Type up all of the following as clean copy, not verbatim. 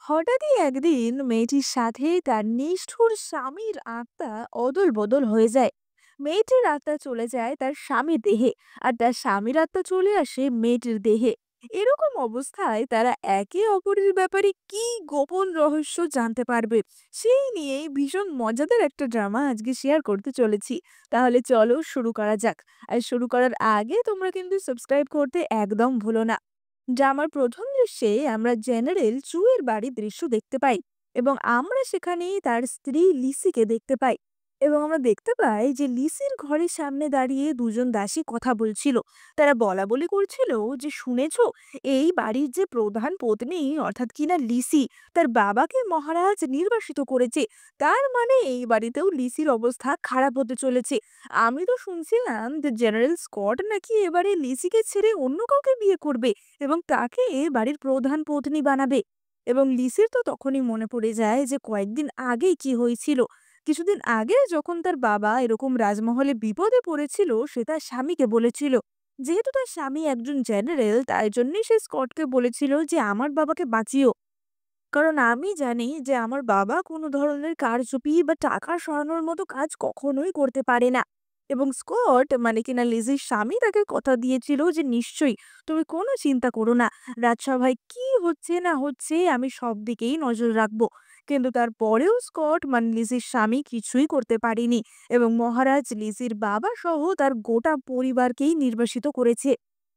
হঠাৎই একদিন মেয়েটির সাথে তার নিষ্ঠুর স্বামীর আত্মা অদল বদল হয়ে যায়। মেয়েটির আত্মা চলে যায় তার স্বামীর দেহে, আর তার স্বামীর আত্মা চলে আসে মেয়েটির দেহে। এরকম অবস্থায় তারা একে অপরের ব্যাপারে কি গোপন রহস্য জানতে পারবে, সেই নিয়েই ভীষণ মজাদার একটা ড্রামা আজকে শেয়ার করতে চলেছি। তাহলে চলো শুরু করা যাক। আর শুরু করার আগে তোমরা কিন্তু সাবস্ক্রাইব করতে একদম ভুলো না। ড্রামার প্রথম দৃশ্যে আমরা জেনারেল চুয়ের বাড়ির দৃশ্য দেখতে পাই, এবং আমরা সেখানেই তার স্ত্রী লিসিকে দেখতে পাই। এবং আমরা দেখতে পাই যে লিসির ঘরের সামনে দাঁড়িয়ে দুজন দাসী কথা বলছিল। তারা বলা বলি করছিল যে, শুনেছো, এই বাড়ির যে প্রধান পত্নী অর্থাৎ কিনা লিসি, তার বাবাকে মহারাজ নির্বাসিত করেছে। তার মানে এই বাড়িতেও লিসির অবস্থা খারাপ হতে চলেছে। আমি তো শুনছিলাম যে জেনারেল স্কট নাকি এবারে লিসিকে ছেড়ে অন্য কাউকে বিয়ে করবে এবং তাকে বাড়ির প্রধান পত্নী বানাবে। এবং লিসির তো তখনই মনে পড়ে যায় যে কয়েকদিন আগেই কি হয়েছিল। কিছুদিন আগে যখন তার বাবা এরকম রাজমহলে বিপদে পড়েছিল, সে তার স্বামীকে বলেছিল, যেহেতু তার স্বামী একজন জেনারেল, তাই জন্যই সে স্কটকে বলেছিল যে আমার বাবাকে বাঁচিও, কারণ আমি জানি যে আমার বাবা কোনো ধরনের কারচুপি বা টাকা সরানোর মতো কাজ কখনোই করতে পারে না। এবং স্কট মানে কিনা লিজির স্বামী তাকে কথা দিয়েছিল যে নিশ্চয়ই তুমি কোনো চিন্তা করো না, রাজসভায় কি হচ্ছে না হচ্ছে আমি সব দিকেই নজর রাখবো। কিন্তু তারপরেও স্কট মানে লিজির স্বামী কিছুই করতে পারেনি, এবং মহারাজ লিজির বাবা সহ তার গোটা পরিবারকেই নির্বাসিত করেছে।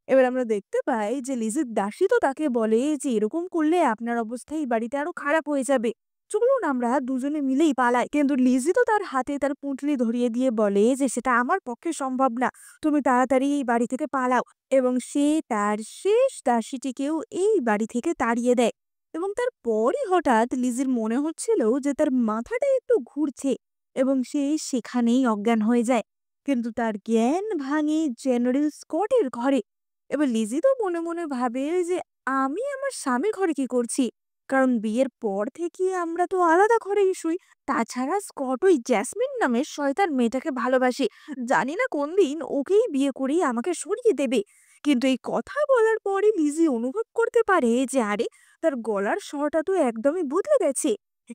এবার আমরা দেখতে পাই যে লিজির দাসী তো তাকে বলে যে এরকম করলে আপনার অবস্থা এই বাড়িতে আরো খারাপ হয়ে যাবে, চলুন আমরা দুজনে মিলেই পালাই। কিন্তু লিজি তো তার হাতে তার পুঁটলি ধরিয়ে দিয়ে বলে যে সেটা আমার পক্ষে সম্ভব না, তুমি তাড়াতাড়ি এই বাড়ি থেকে পালাও। এবং সে তার শেষ দাসীটিকেও এই বাড়ি থেকে তাড়িয়ে দেয়। এবং তারপরই হঠাৎ লিজির মনে হচ্ছিল যে তার মাথাটা একটু ঘুরছে, এবং সে সেখানেই অজ্ঞান হয়ে যায়। কিন্তু তার জ্ঞান ভাঙে জেনারেল স্কটের ঘরে। এবার লিজি তো মনে মনে ভাবে যে আমি আমার স্বামীর ঘরে কি করছি, কারণ বিয়ের পর থেকে আমরা তো আলাদা ঘরেই শুই। তাছাড়া স্কট ওই জ্যাসমিন নামের শয়তান মেয়েটাকে ভালোবাসে, জানি না কোন দিন ওকেই বিয়ে করেই আমাকে সরিয়ে দেবে। কিন্তু এই কথা বলার পরে লিজি অনুভব করতে পারে যে আরে, তার গলার স্বরটা তো একদমই বদলে গেছে।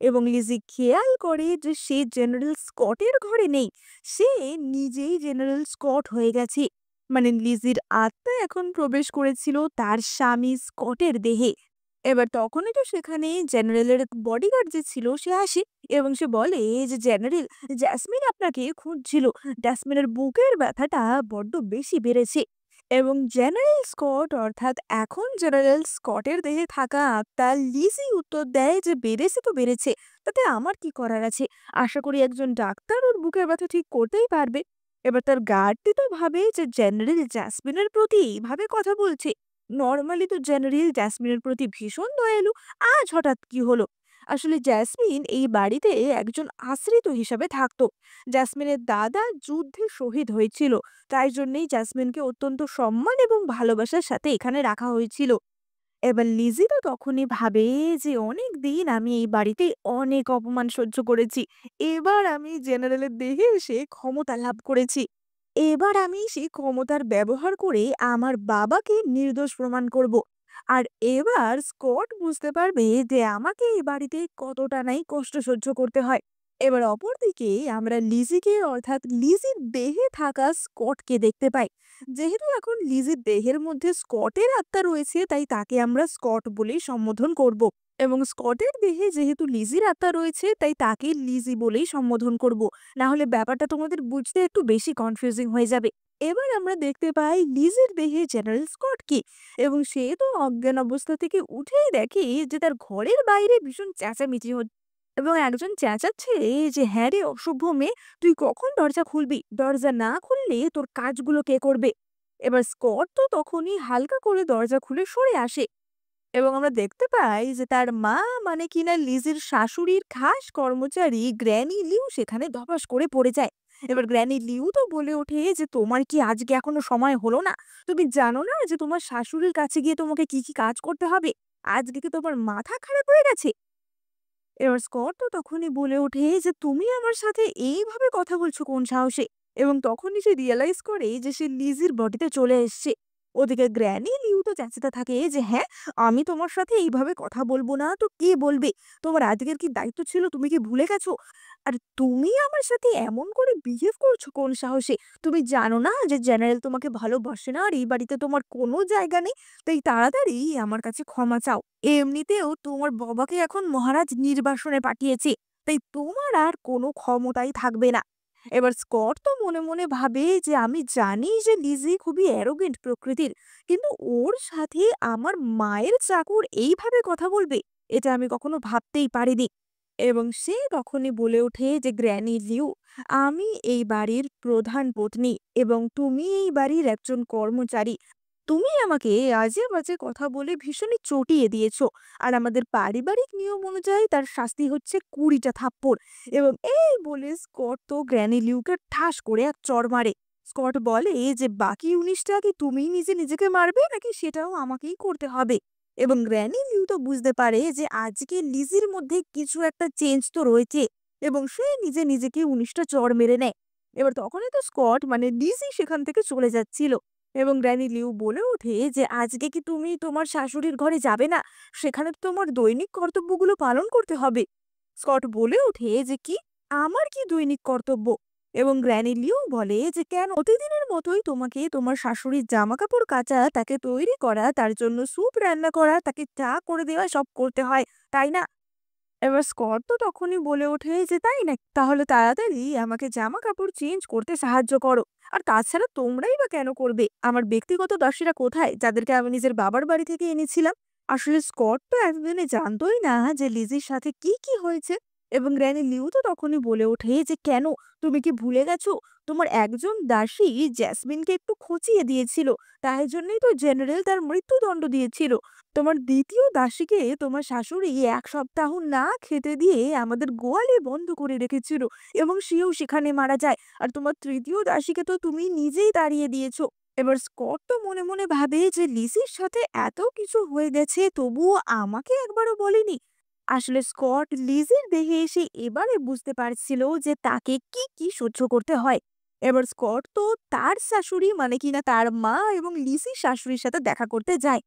এবং লিজি খেয়াল করে যে সে জেনারেল স্কটের ঘরে নেই, সে নিজেই জেনারেল স্কট হয়ে গেছে। মানে লিজির আত্মা এখন প্রবেশ করেছিল তার স্বামী স্কটের দেহে। এবার তখনই তো সেখানে জেনারেলের বডিগার্ড যে ছিল সে আসে, এবং সে বলে যে জেনারেল, জ্যাসমিন আপনাকে খুঁজছিল, জ্যাসমিনের বুকের ব্যথাটা বড্ড বেশি বেড়েছে। এবং জেনারেল স্কট অর্থাৎ এখন জেনারেল স্কটের দেহে থাকা আত্মা লিজি উত্তর দেয় যে বেড়েছে তো বেড়েছে, তাতে আমার কি করার আছে, আশা করি একজন ডাক্তার ওর বুকের ব্যথা ঠিক করতেই পারবে। এবার তার গার্ডটি তো ভাবে যে জেনারেল জ্যাসমিনের প্রতি এইভাবে কথা বলছে, নর্মালি তো জেনারেল জ্যাসমিনের প্রতি ভীষণ দয়ালু, আজ হঠাৎ কি হলো। আসলে জ্যাসমিন এই বাড়িতে একজন আশ্রিত হিসাবে থাকতো। জ্যাসমিনের দাদা যুদ্ধে শহীদ হয়েছিল, তাই জন্যই জ্যাসমিনকে অত্যন্ত সম্মান এবং ভালোবাসার সাথে এখানে রাখা হয়েছিল। এবার লিজি তো তখনই ভাবে যে অনেক দিন আমি এই বাড়িতে অনেক অপমান সহ্য করেছি, এবার আমি জেনারেলের দেহে এসে ক্ষমতা লাভ করেছি। এবার আমি সেই ক্ষমতার ব্যবহার করে আমার বাবাকে নির্দোষ প্রমাণ করব। আর এবার স্কট বুঝতে পারবে যে আমাকে এই বাড়িতে কতটা নাই কষ্ট সহ্য করতে হয়। এবার অপরদিকে আমরা লিজিকে অর্থাৎ লিজির দেহে থাকা স্কটকে দেখতে পাই। যেহেতু এখন লিজির দেহের মধ্যে স্কটের আত্মা রয়েছে, তাই তাকে আমরা স্কট বলেই সম্বোধন করব। এবং স্কটের দেহে যেহেতু লিজির আত্মা রয়েছে, তাই তাকে লিজি বলেই সম্বোধন করব। না হলে ব্যাপারটা তোমাদের বুঝতে একটু বেশি কনফিউজিং হয়ে যাবে। এবার আমরা দেখতে পাই লিজির দেহে জেনারেল স্কটকে, এবং সে তো অজ্ঞান অবস্থা থেকে উঠেই দেখে যে তার ঘরের বাইরে ভীষণ চেঁচামেচি হচ্ছে, এবং একজন চেঁচাচ্ছে যে হ্যাঁ রে অসভ্য মেয়ে, তুই কখন দরজা খুলবি, দরজা না খুললে তোর কাজগুলো কে করবে। এবার স্কট তো তখনই হালকা করে দরজা খুলে সরে আসে, এবং আমরা দেখতে পাই যে তার মা মানে কিনা লিজির শাশুড়ির খাস কর্মচারী গ্র্যানি লিউ সেখানে ধপাস করে পড়ে যায়। এবার গ্র্যানি লিউ তো বলে ওঠে যে তোমার কি আজকে এখনো সময় হলো না, তুমি জানো না যে তোমার শাশুড়ির কাছে গিয়ে তোমাকে কি কি কাজ করতে হবে, আজকে কি তোমার মাথা খারাপ হয়ে গেছে। এবার স্কট তো তখনই বলে ওঠে যে তুমি আমার সাথে এইভাবে কথা বলছো কোন সাহসে। এবং তখনই সে রিয়েলাইজ করে যে সে লিজির বডিতে চলে এসছে। ওদিকে গ্র্যানি লিউ তো চেঁচাতে থাকে যে, "হ্যাঁ, আমি তোমার সাথে এইভাবে কথা বলব না তো কে বলবে? তোমার আজকের কি দায়িত্ব ছিল তুমি কি ভুলে গেছো? আর তুমি আমার সাথে এমন করে বিহেভ করছো কোন সাহসে? তুমি জানো না যে জেনারেল তোমাকে ভালোবাসে না আর এই বাড়িতে তোমার কোনো জায়গা নেই? তাই তাড়াতাড়ি আমার কাছে ক্ষমা চাও। এমনিতেও তোমার বাবাকে এখন মহারাজ নির্বাসনে পাঠিয়েছে। তাই তোমার আর কোনো ক্ষমতাই থাকবে না।" এবার স্কট তো মনে মনে ভাবে যে আমি জানি যে লিজি খুবই অ্যারোগেন্ট প্রকৃতির, কিন্তু ওর সাথে আমার মায়ের চাকর এইভাবে কথা বলবে, এটা আমি কখনো ভাবতেই পারিনি। এবং সে তখনই বলে ওঠে যে, "গ্র্যানি লিউ, আমি এই বাড়ির প্রধান পত্নী এবং তুমি এই বাড়ির একজন কর্মচারী। তুমি আমাকে আজে-বাজে কথা বলে ভীষণই চটিয়ে দিয়েছ। আর আমাদের পারিবারিক নিয়ম অনুযায়ী তার শাস্তি হচ্ছে ২০ টা থাপ্পড়।" এবং এই বলে স্কট তো গ্র্যানি লিউকে ঠাস করে এক চড় মারে। স্কট বলে যে, "বাকি ১৯ টা কি তুমিই নিজে নিজেকে মারবে নাকি সেটাও আমাকেই করতে হবে?" এবং গ্র্যানি লিউ তো বুঝতে পারে যে আজকে লিজির মধ্যে কিছু একটা চেঞ্জ তো রয়েছে এবং সে নিজে নিজেকে ১৯ টা চড় মেরে নেয়। এবার তখনই তো স্কট মানে লিজি সেখান থেকে চলে যাচ্ছিল এবং গ্র্যানি লিউ বলে ওঠে যে, "আজকে কি তুমি তোমার শাশুড়ির ঘরে যাবে না? সেখানে তো তোমার দৈনিক কর্তব্যগুলো পালন করতে হবে।" স্কট বলে ওঠে যে, "কি? আমার কি দৈনিক কর্তব্য?" এবং গ্র্যানি লিউ বলে যে, "কেন? প্রতিদিনের মতোই তোমাকে তোমার শাশুড়ির জামাকাপড় কাচা, তাকে তৈরি করা, তার জন্য স্যুপ রান্না করা, তাকে চা করে দেওয়া সব করতে হয়, তাই না?" এবার স্কট তো তখনই বলে ওঠে যে, "তাই নাকি? তাহলে তাড়াতাড়ি আমাকে জামাকাপড় চেঞ্জ করতে সাহায্য করো। আর তাছাড়া তোমরাই বা কেন করবে? আমার ব্যক্তিগত দাসীরা কোথায়, যাদেরকে আমি নিজের বাবার বাড়ি থেকে এনেছিলাম?" আসলে স্কট তো এতদিনে জানতোই না যে লিজির সাথে কি হয়েছে। এবং গ্র্যানি লিউ তো তখনই বলে ওঠে যে, "কেন? তুমি কি ভুলে গেছো? তোমার একজন দাসী জেসমিনকে একটু খচিয়ে দিয়েছিল। তাই জন্যই তো জেনারেল তার মৃত্যুদণ্ড দিয়েছিল। তোমার ২য় দাসীকে তোমার শাশুড়ি ১ সপ্তাহ না খেতে দিয়ে আমাদের গোয়ালে বন্ধ করে রেখেছিল এবং সেও সেখানে মারা যায়। আর তোমার ৩য় দাসীকে তো তুমি নিজেই তাড়িয়ে দিয়েছো।" এবার স্কট তো মনে মনে ভাবে যে লিসির সাথে এত কিছু হয়ে গেছে তবুও আমাকে একবারও বলেনি। আসলে স্কট লিজির দেহে এসে এবারে বুঝতে পারছিল যে তাকে কি সহ্য করতে হয়। এবার স্কট তো তার শাশুড়ি মানে কিনা তার মা এবং লিসির শাশুড়ির সাথে দেখা করতে যায়।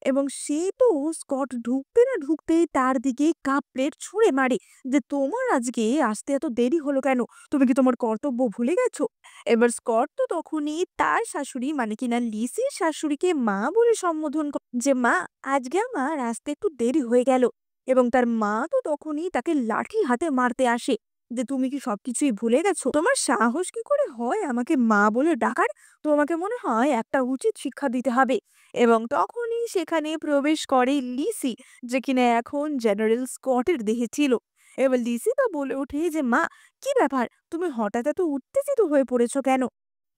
এবং সে তো স্কট ঢুকতে না ঢুকতেই তার দিকে কাপ প্লেট ছুঁড়ে মারে যে, "তোমার আজকে আসতে এত দেরি হলো কেন? তুমি কি তোমার কর্তব্য ভুলে গেছো?" এবার স্কট তো তখনই তার শাশুড়ি মানে কিনা লিসির শাশুড়িকে মা বলে সম্বোধন যে, "মা, আজকে আমার আসতে একটু দেরি হয়ে গেল।" এবং তার মা তো তখনই তাকে লাঠি হাতে মারতে আসে যে, "তুমি কি সবকিছুই ভুলে গেছো? তোমার সাহস কি করে হয় আমাকে মা বলে ডাকার? তোমাকে মনে হয় একটা উচিত শিক্ষা দিতে হবে।" এবং তখনই সেখানে প্রবেশ করে লিসি, যে কিনা এখন জেনারেল স্কটের দেহে ছিল। এবার লিসি তো বলে ওঠে যে, "মা, কি ব্যাপার? তুমি হঠাৎ এত উত্তেজিত হয়ে পড়েছো কেন?"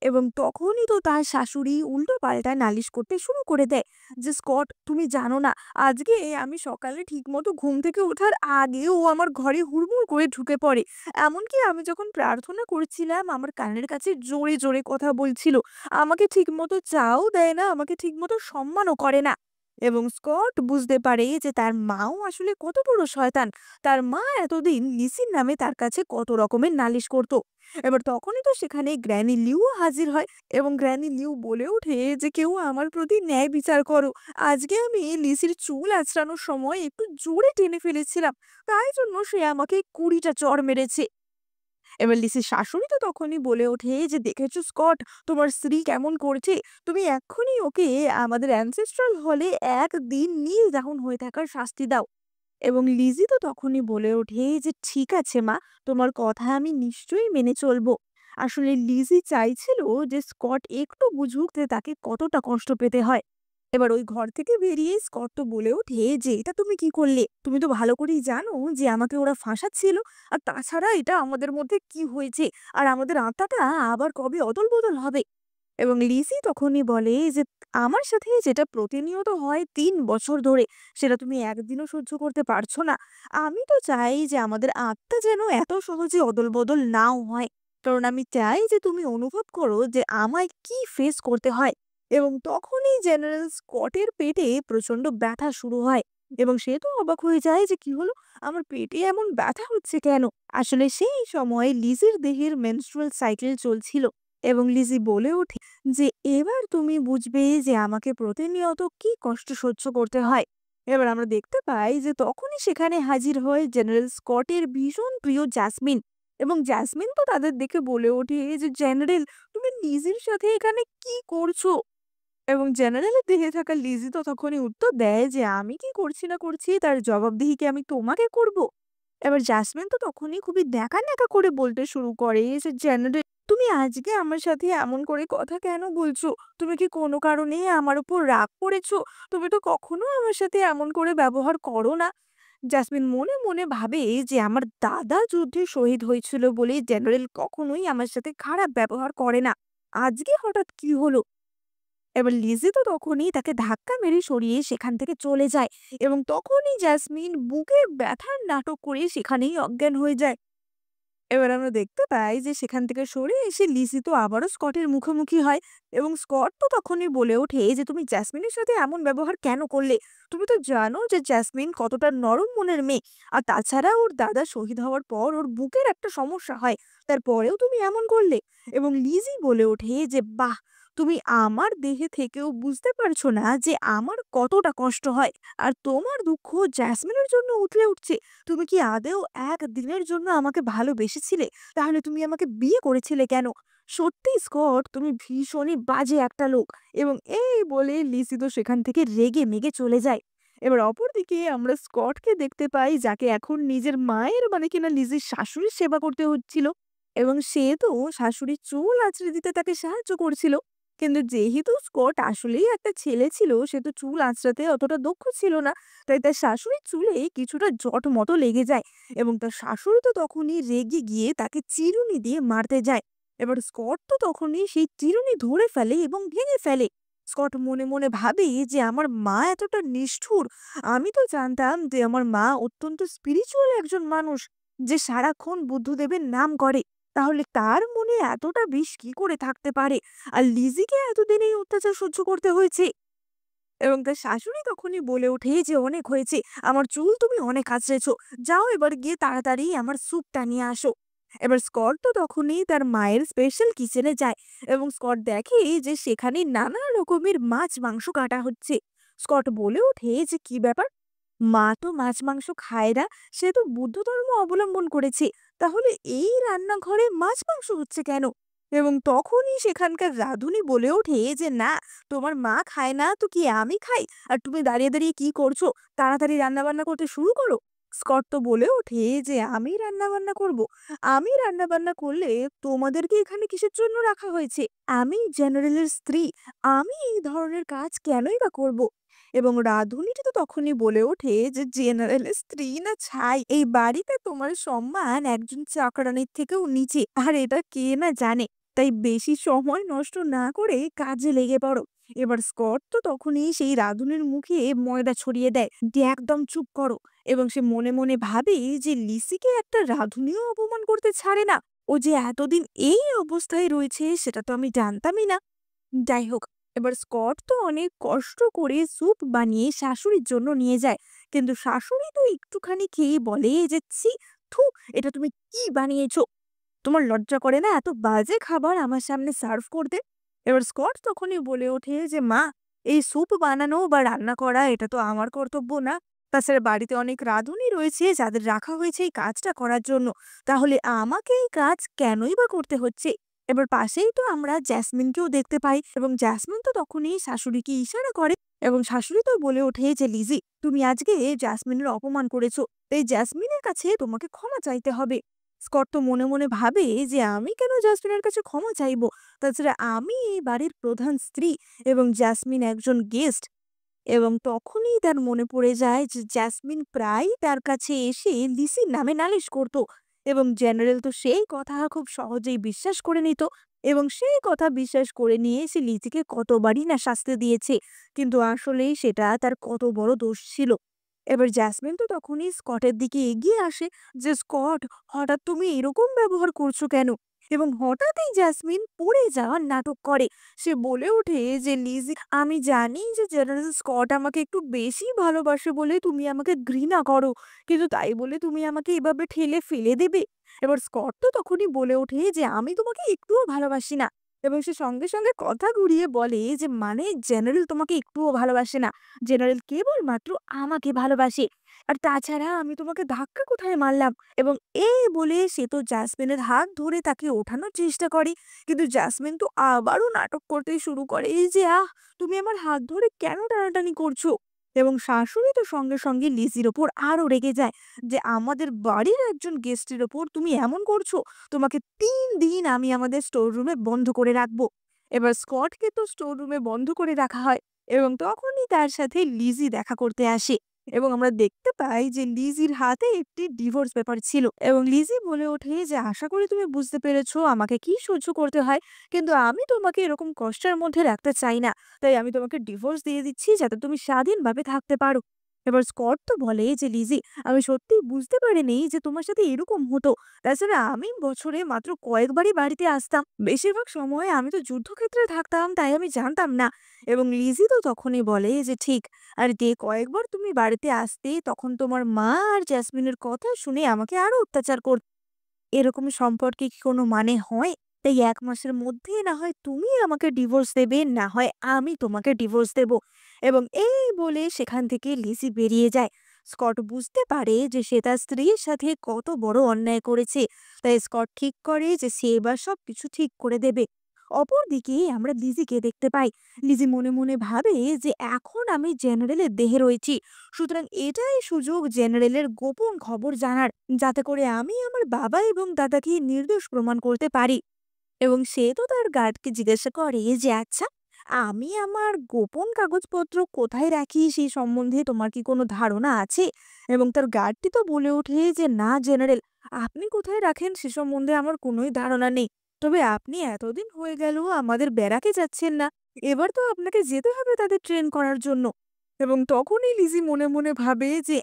এবং তখনই তো তার শাশুড়ি উল্টোপাল্টা নালিশ করতে শুরু করে দেয় যে, "স্কট, তুমি জানো না, আজকে আমি সকালে ঠিকমতো ঘুম থেকে ওঠার আগে ও আমার ঘরে হুড়মুড় করে ঢুকে পড়ে। এমনকি আমি যখন প্রার্থনা করছিলাম আমার কানের কাছে জোরে কথা বলছিল। আমাকে ঠিকমতো চাও দেয় না, আমাকে ঠিকমতো সম্মানও করে না।" এবং স্কট বুঝতে পারে যে তার মাও আসলে কত বড় শয়তান। তার মা এতদিন লিসির নামে তার কাছে কত রকমের নালিশ করত। এবার তখনই তো সেখানে গ্র্যানি লিউও হাজির হয় এবং গ্র্যানি লিউ বলে ওঠে যে, "কেউ আমার প্রতি ন্যায় বিচার করো। আজকে আমি লিসির চুল আঁচড়ানোর সময় একটু জোরে টেনে ফেলেছিলাম। তাই জন্য সে আমাকে ২০ টা চড় মেরেছে।" এবার লিসির শাশুড়ি তো তখনই বলে ওঠে যে, "দেখেছো স্কট, তোমার স্ত্রী কেমন করছে? তুমি এক্ষুনি ওকে আমাদের অ্যানসেস্ট্রাল হলে ১ দিন নীল দাহন হয়ে থাকার শাস্তি দাও।" এবং লিজি তো তখনই বলে ওঠে যে, "ঠিক আছে মা, তোমার কথা আমি নিশ্চয়ই মেনে চলবো।" আসলে লিজি চাইছিল যে স্কট একটু বুঝুক যে তাকে কতটা কষ্ট পেতে হয়। এবার ওই ঘর থেকে বেরিয়ে স্কট তো বলে ওঠে যে, "এটা তুমি কি করলে? তুমি তো ভালো করেই জানো যে আমাকে ওরা ফাঁসাচ্ছিল। আর তাছাড়া এটা আমাদের মধ্যে কি হয়েছে? আর আমাদের আত্মাটা আবার কবে অদল-বদল হবে?" এবং লিজি তখনই বলে যে, "আমার সাথে যেটা প্রতিনিয়ত হয় ৩ বছর ধরে, সেটা তুমি একদিনও সহ্য করতে পারছো না। আমি তো চাই যে আমাদের আত্মা যেন এত সহজে অদল-বদল নাও হয়। কারণ আমি চাই যে তুমি অনুভব করো যে আমায় কি ফেস করতে হয়।" এবং তখনই জেনারেল স্কটের পেটে প্রচন্ড ব্যথা শুরু হয় এবং সে তো অবাক হয়ে যায় যে, "কি হলো? আমার পেটে এমন ব্যথা হচ্ছে কেন?" আসলে সেই সময় লিজির দেহের মেনস্ট্রুয়াল সাইকেল চলছিল এবং লিজি বলে ওঠে যে এবার তুমি বুঝবে যে আমাকে প্রতিনিয়ত কি কষ্ট সহ্য করতে হয়। এবার আমরা দেখতে পাই যে তখনই সেখানে হাজির হয় জেনারেল স্কটের ভীষণ প্রিয় জাসমিন। এবং জাসমিন তো তাদের দেখে বলে ওঠে যে জেনারেল, তুমি লিজির সাথে এখানে কি করছো? এবং জেনারেলের দিকে থাকা লিজি তো তখনই উত্তর দেয় যে আমি কি করছি না করছি তার জবাবদিহি কি আমি তোমাকে করব? এবার জাসমিন তো তখনই খুবই ন্যাকা ন্যাকা করে বলতে শুরু করে যে জেনারেল, তুমি আজকে আমার সাথে এমন করে কথা কেন বলছো? তুমি কি কোনো কারণে আমার উপর রাগ করেছো? তুমি তো কখনো আমার সাথে এমন করে ব্যবহার করো না। জাসমিন মনে মনে ভাবে যে আমার দাদা যুদ্ধে শহীদ হয়েছিল বলে জেনারেল কখনোই আমার সাথে খারাপ ব্যবহার করে না। আজকে হঠাৎ কি হলো? এবার লিজি তো তখনই তাকে ধাক্কা মেরে সরিয়ে সেখান থেকে চলে যায়। এবং তখনই জাসমিন বুকে ব্যথার নাটক করে সেখানেই অজ্ঞান হয়ে যায়। এবার আমরা দেখতে পাই যে সেখান থেকে সরে এসে লিজি তো আবারও স্কটের মুখোমুখি হয়। এবং স্কট তো তখনই বলে ওঠে যে তুমি জেসমিনের সাথে এমন ব্যবহার কেন করলে? তুমি তো জানো যে জেসমিন কতটা নরম মনের মেয়ে। আর তাছাড়া ওর দাদা শহীদ হওয়ার পর ওর বুকের একটা সমস্যা হয়, তারপরেও তুমি এমন করলে। এবং লিজি বলে ওঠে যে বাহ, তুমি আমার দেহে থেকেও বুঝতে পারছো না যে আমার কতটা কষ্ট হয়। আর তোমার দুঃখ জেসমিনের জন্য উতলে উঠছে। তুমি কি আদৌ একদিনের জন্য আমাকে ভালোবেসেছিলে? তাহলে তুমি আমাকে বিয়ে করেছিলে কেন? সত্যি স্কট, তুমি ভীষণই বাজে একটা লোক। এবং এই বলে লিসি তো সেখান থেকে রেগে মেগে চলে যায়। এবার অপরদিকে আমরা স্কটকে দেখতে পাই, যাকে এখন নিজের মায়ের মানে কিনা লিজির শাশুড়ির সেবা করতে হচ্ছিল। এবং সে তো শাশুড়ির চুল আঁচড়ে দিতে তাকে সাহায্য করছিল। কিন্তু যেহেতু স্কট আসলেই একটা ছেলে ছিল, সে তো চুল আঁচড়াতে অতটা দক্ষ ছিল না। তাই তার শাশুড়ির চুলে কিছুটা জট মতো লেগে যায়। এবং তার শাশুড়ি তো তখনই রেগে গিয়ে তাকে চিরুনি দিয়ে মারতে যায়। এবার স্কট তো তখনই সেই চিরুনি ধরে ফেলে এবং ভেঙে ফেলে। স্কট মনে মনে ভাবে যে আমার মা এতটা নিষ্ঠুর! আমি তো জানতাম যে আমার মা অত্যন্ত স্পিরিচুয়াল একজন মানুষ, যে সারাক্ষণ বুদ্ধদেবের নাম করে। তাহলে তার মনে এতটা বিষ কি করে থাকতে পারে? আর লিজিকে এতদিন এই অত্যাচার সহ্য করতে হয়েছে। এবং তার শাশুড়ি তখনই বলে ওঠে যে অনেক হয়েছে, আমার চুল তুমি অনেক আঁচড়েছো, যাও এবার গিয়ে তাড়াতাড়ি আমার স্যুপটা নিয়ে আসো। এবার স্কট তো তখনই তার মায়ের স্পেশাল কিচেনে যায়। এবং স্কট দেখে যে সেখানে নানা রকমের মাছ মাংস কাটা হচ্ছে। স্কট বলে ওঠে যে কি ব্যাপার, মা তো মাছ মাংস খায় না, সে তো বুদ্ধ ধর্ম অবলম্বন করেছে, তাহলে এই রান্নাঘরে মাছ মাংস হচ্ছে কেন? এবং তখনই সেখানকার রাঁধুনি বলে ওঠে যে না, তোমার মা খায় না তো কি আমি খাই? আর তুমি দাঁড়িয়ে দাঁড়িয়ে কি করছো? তাড়াতাড়ি রান্না বান্না করতে শুরু করো। স্কট তো বলে ওঠে যে আমি রান্না বান্না করব? আমি রান্না বান্না করলে তোমাদেরকে এখানে কিসের জন্য রাখা হয়েছে? আমি জেনারেলের স্ত্রী, আমি এই ধরনের কাজ কেনই বা করব? এবং রাঁধুনিটি তো তখনই বলে ওঠে যে জেনারেলের স্ত্রী না ছাই, এই বাড়িতে তোমার সম্মান একজন চাকরানির থেকেও নিচে, আর এটা কে না জানে। তাই বেশি সময় নষ্ট না করে কাজে লেগে পড়ো। এবার স্কট তো তখনই সেই রাঁধুনির মুখে ময়দা ছড়িয়ে দেয় যে একদম চুপ করো। এবং সে মনে মনে ভাবে যে লিসিকে একটা রাঁধুনিও অপমান করতে ছাড়ে না। ও যে এতদিন এই অবস্থায় রয়েছে সেটা তো আমি জানতামই না। যাই হোক, এবার স্কট তো অনেক কষ্ট করে স্যুপ বানিয়ে শাশুড়ির জন্য নিয়ে যায়। কিন্তু শাশুড়ি তো একটুখানি খেয়ে বলে যে ছি, থু, এটা তুমি কি বানিয়েছো? তোমার লজ্জা করে না এত বাজে খাবার আমার সামনে সার্ভ করতে? এবার স্কট তখনই বলে ওঠে যে মা, এই স্যুপ বানানো বা রান্না করা এটা তো আমার কর্তব্য না। তাছাড়া বাড়িতে অনেক রাঁধুনি রয়েছে যাদের রাখা হয়েছে এই কাজটা করার জন্য। তাহলে আমাকে এই কাজ কেনই বা করতে হচ্ছে? এবার পাশেই তো আমরা জ্যাসমিনকেও দেখতে পাই। এবং জ্যাসমিন তো তখনই শাশুড়িকে ইশারা করে। এবং শাশুড়ি তো বলে ওঠে যে লিজি, তুমি আজকে জ্যাসমিনের অপমান করেছো, তাই জ্যাসমিনের কাছে তোমাকে ক্ষমা চাইতে হবে। স্কট তো মনে মনে ভাবে যে আমি কেন জাসমিনের কাছে ক্ষমা চাইবো? তাছাড়া আমি এই বাড়ির প্রধান স্ত্রী এবং জাসমিন একজন গেস্ট। এবং তখনই তার মনে পড়ে যায় যে জ্যাসমিন প্রায়ই তার কাছে এসে লিসির নামে নালিশ করত। এবং জেনারেল তো সেই কথা খুব সহজেই বিশ্বাস করে নিত। এবং সেই কথা বিশ্বাস করে নিয়ে সে লিজিকে কতবারই না শাস্তি দিয়েছে। কিন্তু আসলেই সেটা তার কত বড় দোষ ছিল। এবার জ্যাসমিন তো তখনই স্কটের দিকে এগিয়ে আসে যে স্কট, হঠাৎ তুমি এরকম ব্যবহার করছো কেন? এবং হঠাৎই জ্যাসমিন পড়ে যাওয়ার নাটক করে। সে বলে ওঠে যে লিজি, আমি জানি যে জেনারেল স্কট আমাকে একটু বেশি ভালোবাসে বলে তুমি আমাকে ঘৃণা করো, কিন্তু তাই বলে তুমি আমাকে এভাবে ঠেলে ফেলে দেবে? এবার স্কট তো তখনই বলে ওঠে যে আমি তোমাকে একটুও ভালোবাসি না। এবং সে সঙ্গে সঙ্গে কথা ঘুরিয়ে বলে যে মানে জেনারেল তোমাকে একটুও ভালোবাসে না। জেনারেল কেবলমাত্র আমাকে ভালোবাসে। আর তাছাড়া আমি তোমাকে ধাক্কা কোথায় মারলাম? এবং এই বলে সে তো জাসমিনের হাত ধরে তাকে ওঠানোর চেষ্টা করে। কিন্তু জাসমিন তো আবারও নাটক করতে শুরু করে এই যে, তুমি আমার হাত ধরে কেন টানাটানি করছো?" এবং শাশুড়ি তো সঙ্গে সঙ্গে লিজির ওপর আরো রেগে যায় যে, "আমাদের বাড়ির একজন গেস্টের ওপর তুমি এমন করছো? তোমাকে ৩ দিন আমি আমাদের স্টোর রুমে বন্ধ করে রাখবো।" এবার স্কটকে তো স্টোর রুমে বন্ধ করে রাখা হয় এবং তখনই তার সাথে লিজি দেখা করতে আসে এবং আমরা দেখতে পাই যে লিজির হাতে একটি ডিভোর্স পেপার ছিল এবং লিজি বলে ওঠে যে, "আশা করি তুমি বুঝতে পেরেছো আমাকে কি সহ্য করতে হয়। কিন্তু আমি তোমাকে এরকম কষ্টের মধ্যে রাখতে চাই না। তাই আমি তোমাকে ডিভোর্স দিয়ে দিচ্ছি যাতে তুমি স্বাধীনভাবে থাকতে পারো।" এবার স্কট তো বলে যে, "লিজি, আমি সত্যিই বুঝতে পারিনি যে তোমার সাথে এরকম হতো। তাছাড়া আমি বছরে মাত্র কয়েকবারই বাড়িতে আসতাম। বেশিরভাগ সময় আমি তো যুদ্ধক্ষেত্রে থাকতাম, তাই আমি জানতাম না।" এবং লিজি তো তখনই বলে যে, "ঠিক। আর যে কয়েকবার তুমি বাড়িতে আসতে তখন তোমার মা আর জেসমিনের কথা শুনে আমাকে আরো অত্যাচার করত। এরকম সম্পর্কে কি কোনো মানে হয়? তাই ১ মাসের মধ্যেই না হয় তুমি আমাকে ডিভোর্স দেবে, না হয় আমি তোমাকে ডিভোর্স দেব।" এবং এই বলে সেখান থেকে লিজি বেরিয়ে যায়। স্কট বুঝতে পারে যে সে তার স্ত্রীর সাথে কত বড় অন্যায় করেছে। তাই স্কট ঠিক করে যে সে এবার সবকিছু ঠিক করে দেবে। অপরদিকে আমরা লিজিকে দেখতে পাই। লিজি মনে মনে ভাবে যে এখন আমি জেনারেলের দেহে রয়েছি। সুতরাং এটাই সুযোগ জেনারেলের গোপন খবর জানার, যাতে করে আমি আমার বাবা এবং দাদাকে নির্দোষ প্রমাণ করতে পারি। এবং সে তো তার গার্ডকে জিজ্ঞাসা করে যে, "আচ্ছা, আমি আমার গোপন কাগজপত্র কোথায় রাখি সেই সম্বন্ধে তোমার কি কোনো ধারণা আছে?" এবং তার গার্ডটি তো বলে ওঠে যে, "না জেনারেল, আপনি কোথায় রাখেন সে সম্বন্ধে আমার কোনোই ধারণা নেই। তবে আপনি এতদিন হয়ে গেল আমাদের ব্যারাকে যাচ্ছেন না। এবার তো আপনাকে যেতে হবে তাদের ট্রেন করার জন্য।" এবং তখনই লিজি মনে মনে ভাবে যে,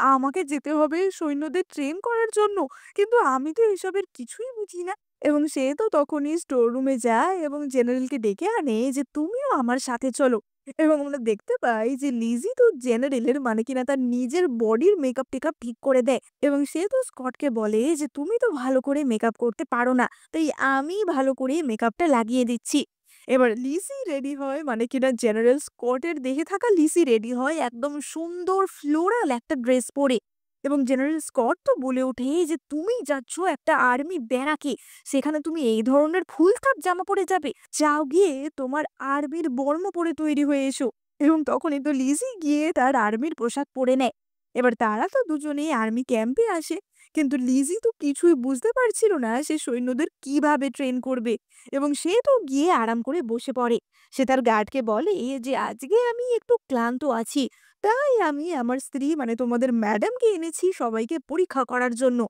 আমাকে যেতে হবে সৈন্যদের ট্রেন করার জন্য? কিন্তু আমি তো এসবের কিছুই বুঝি না।" এবং সে তো তখনই স্টোর রুমে যায় এবং জেনারেলকে ডেকে আনে যে, "তুমিও আমার সাথে চলো।" এবং আমরা দেখতে পাই যে লিজি তো জেনারেলের মানে কিনা তার নিজের বডির মেকআপ-টেকআপ ঠিক করে দেয় এবং সে তো স্কটকে বলে যে, "তুমি তো ভালো করে মেকআপ করতে পারো না। তাই আমি ভালো করে মেকআপটা লাগিয়ে দিচ্ছি।" এবার লিজি রেডি হয় মানে কিনা জেনারেল স্কটের দেহে থাকা লিজি রেডি হয় একদম সুন্দর ফ্লোরাল একটা ড্রেস পরে। এবং জেনারেল স্কট তো বলে ওঠে যে, "তুমি যাচ্ছ একটা আর্মি ব্যারাকে। সেখানে তুমি এই ধরনের ফুল-কাট জামা পরে যাবে? যাও গিয়ে তোমার আর্মির বর্ম পরে তৈরি হয়ে এসো।" এবং তখনই তো লিজি গিয়ে তার আর্মির পোশাক পরে নেয়। এবার তারা তো দুজনেই আর্মি ক্যাম্পে আসে। কিন্তু লিজি তো কিছুই বুঝতে পারছিল না সে সৈন্যদের কিভাবে ট্রেন করবে এবং সে তো গিয়ে আরাম করে বসে পড়ে। সে তার গার্ডকে বলে যে, "আজকে আমি একটু ক্লান্ত আছি। তাই আমি আমার স্ত্রী মানে তোমাদের ম্যাডামকে এনেছি সবাইকে পরীক্ষা করার জন্য।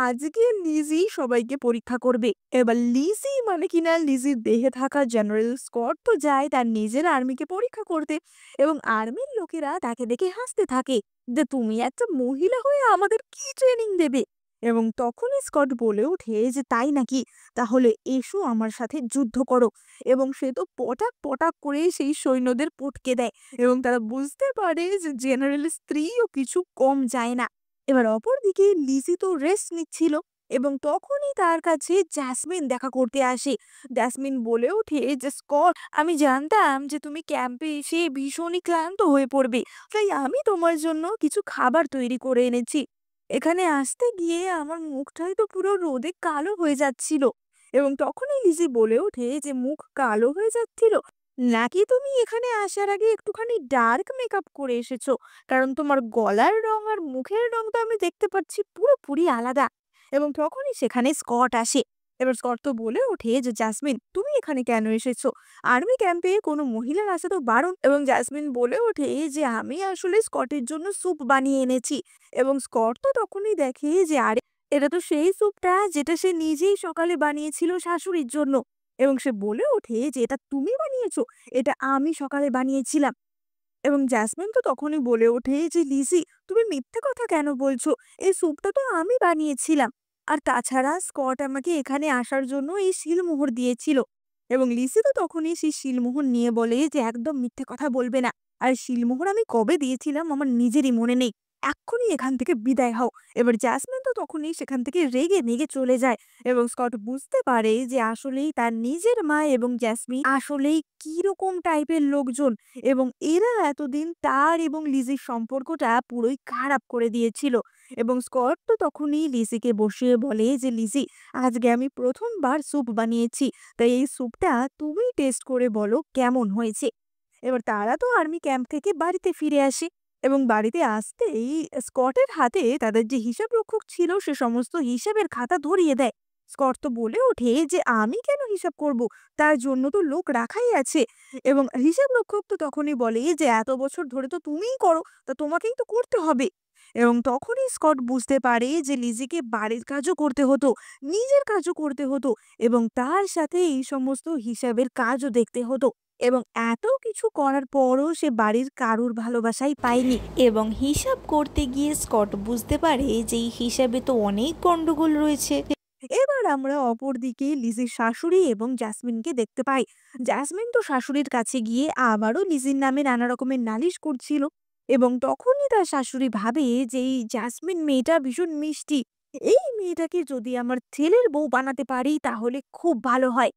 আজকে লিজি সবাইকে পরীক্ষা করবে।" এবার লিজি মানে কিনা লিজির দেহে থাকা জেনারেল স্কট তো যায় তার নিজের আর্মিকে পরীক্ষা করতে এবং আর্মির লোকেরা তাকে দেখে হাসতে থাকে যে, "তুমি একটা মহিলা হয়ে আমাদের কি ট্রেনিং দেবে?" এবং তখনই স্কট বলে ওঠে যে, "তাই নাকি? তাহলে এসো আমার সাথে যুদ্ধ করো।" এবং সে তো পটাক পটাক করে সেই সৈন্যদের পটকে দেয় এবং তারা বুঝতে পারে যে জেনারেলের স্ত্রীও কিছু কম যায় না। এবার অপরদিকে লিজি তো রেস্ট নিচ্ছিল এবং তখনই তার কাছে জেসমিন দেখা করতে আসে। জেসমিন বলে ওঠে যে, "স্কট, আমি জানতাম যে তুমি ক্যাম্পে এসে ভীষণই ক্লান্ত হয়ে পড়বে। তাই আমি তোমার জন্য কিছু খাবার তৈরি করে এনেছি।" এখানে আসতে গিয়ে আমার মুখটাই তো পুরো রোদে কালো হয়ে যাচ্ছিল। এবং তখনই লিজি বলে ওঠে যে, "মুখ কালো হয়ে যাচ্ছিল? নাকি তুমি এখানে আসার আগে একটুখানি ডার্ক মেকআপ করে এসেছো? কারণ তোমার গলার রং আর মুখের রং তো আমি দেখতে পাচ্ছি পুরোপুরি আলাদা।" এবং তখনই সেখানে স্কট আসে। এবার স্কট তো বলে ওঠে যে, "জাসমিন, তুমি এখানে কেন এসেছো? আর্মি ক্যাম্পে কোনো মহিলার আসা তো বারণ।" এবং জাসমিন বলে ওঠে যে, "আমি আসলে স্কটের জন্য স্যুপ বানিয়ে এনেছি।" এবং স্কট তো তখনই দেখে যে, আরে, এটা তো সেই স্যুপটা যেটা সে নিজেই সকালে বানিয়েছিল শাশুড়ির জন্য। এবং সে বলে ওঠে যে, "এটা তুমি বানিয়েছো? এটা আমি সকালে বানিয়েছিলাম।" এবং জেসমিন তো তখনই বলে ওঠে যে, "লিজি, তুমি মিথ্যে কথা কেন বলছো? এই স্যুপটা তো আমি বানিয়েছিলাম। আর তাছাড়া স্কট আমাকে এখানে আসার জন্য এই শিলমোহর দিয়েছিল।" এবং লিজি তো তখনই সেই শিলমোহর নিয়ে বলে যে, "একদম মিথ্যে কথা বলবে না। আর শিলমোহর আমি কবে দিয়েছিলাম আমার নিজেরই মনে নেই।" এক্ষুনি এখান থেকে বিদায় হও। এবার জ্যাসমিন তো তখনই সেখান থেকে রেগে মেগে চলে যায় এবং স্কট বুঝতে পারে যে আসলেই তার নিজের মা এবং জ্যাসমিন আসলেই কিরকম টাইপের লোকজন এবং এরা এতদিন তার এবং লিজির সম্পর্কটা পুরোই খারাপ করে দিয়েছিল। এবং স্কট তো তখনই লিজিকে বসিয়ে বলে যে লিজি, আজকে আমি প্রথমবার স্যুপ বানিয়েছি, তাই এই স্যুপটা তুমি টেস্ট করে বলো কেমন হয়েছে। এবার তারা তো আর্মি ক্যাম্প থেকে বাড়িতে ফিরে আসে এবং বাড়িতে আসতেই স্কটের হাতে তাদের যে হিসাব রক্ষক ছিল সে সমস্ত হিসাবের খাতা ধরিয়ে দেয়। স্কট তো বলে ওঠে যে আমি কেন হিসাব করব, তার জন্য তো লোক রাখাই আছে। এবং হিসাব রক্ষক তো তখনই বলে যে এত বছর ধরে তো তুমিই করো, তা তোমাকেই তো করতে হবে। এবং তখনই স্কট বুঝতে পারে যে লিজিকে বাড়ির কাজও করতে হতো, নিজের কাজও করতে হতো এবং তার সাথে এই সমস্ত হিসাবের কাজও দেখতে হতো। এবং এত কিছু করার পরও সে বাড়ির কারুর ভালোবাসাই পায়নি। এবং হিসাব করতে গিয়ে স্কট বুঝতে পারে যে এই হিসাবে তো অনেক গন্ডগোল রয়েছে। এবার আমরা অপরদিকে লিজির শাশুড়ি এবং জাসমিনকে দেখতে পাই। জাসমিন তো শাশুড়ির কাছে গিয়ে আবারও লিজির নামে নানা রকমের নালিশ করছিল এবং তখনই তার শাশুড়ি ভাবে যে এই জাসমিন মেয়েটা ভীষণ মিষ্টি, এই মেয়েটাকে যদি আমার ছেলের বউ বানাতে পারি তাহলে খুব ভালো হয়।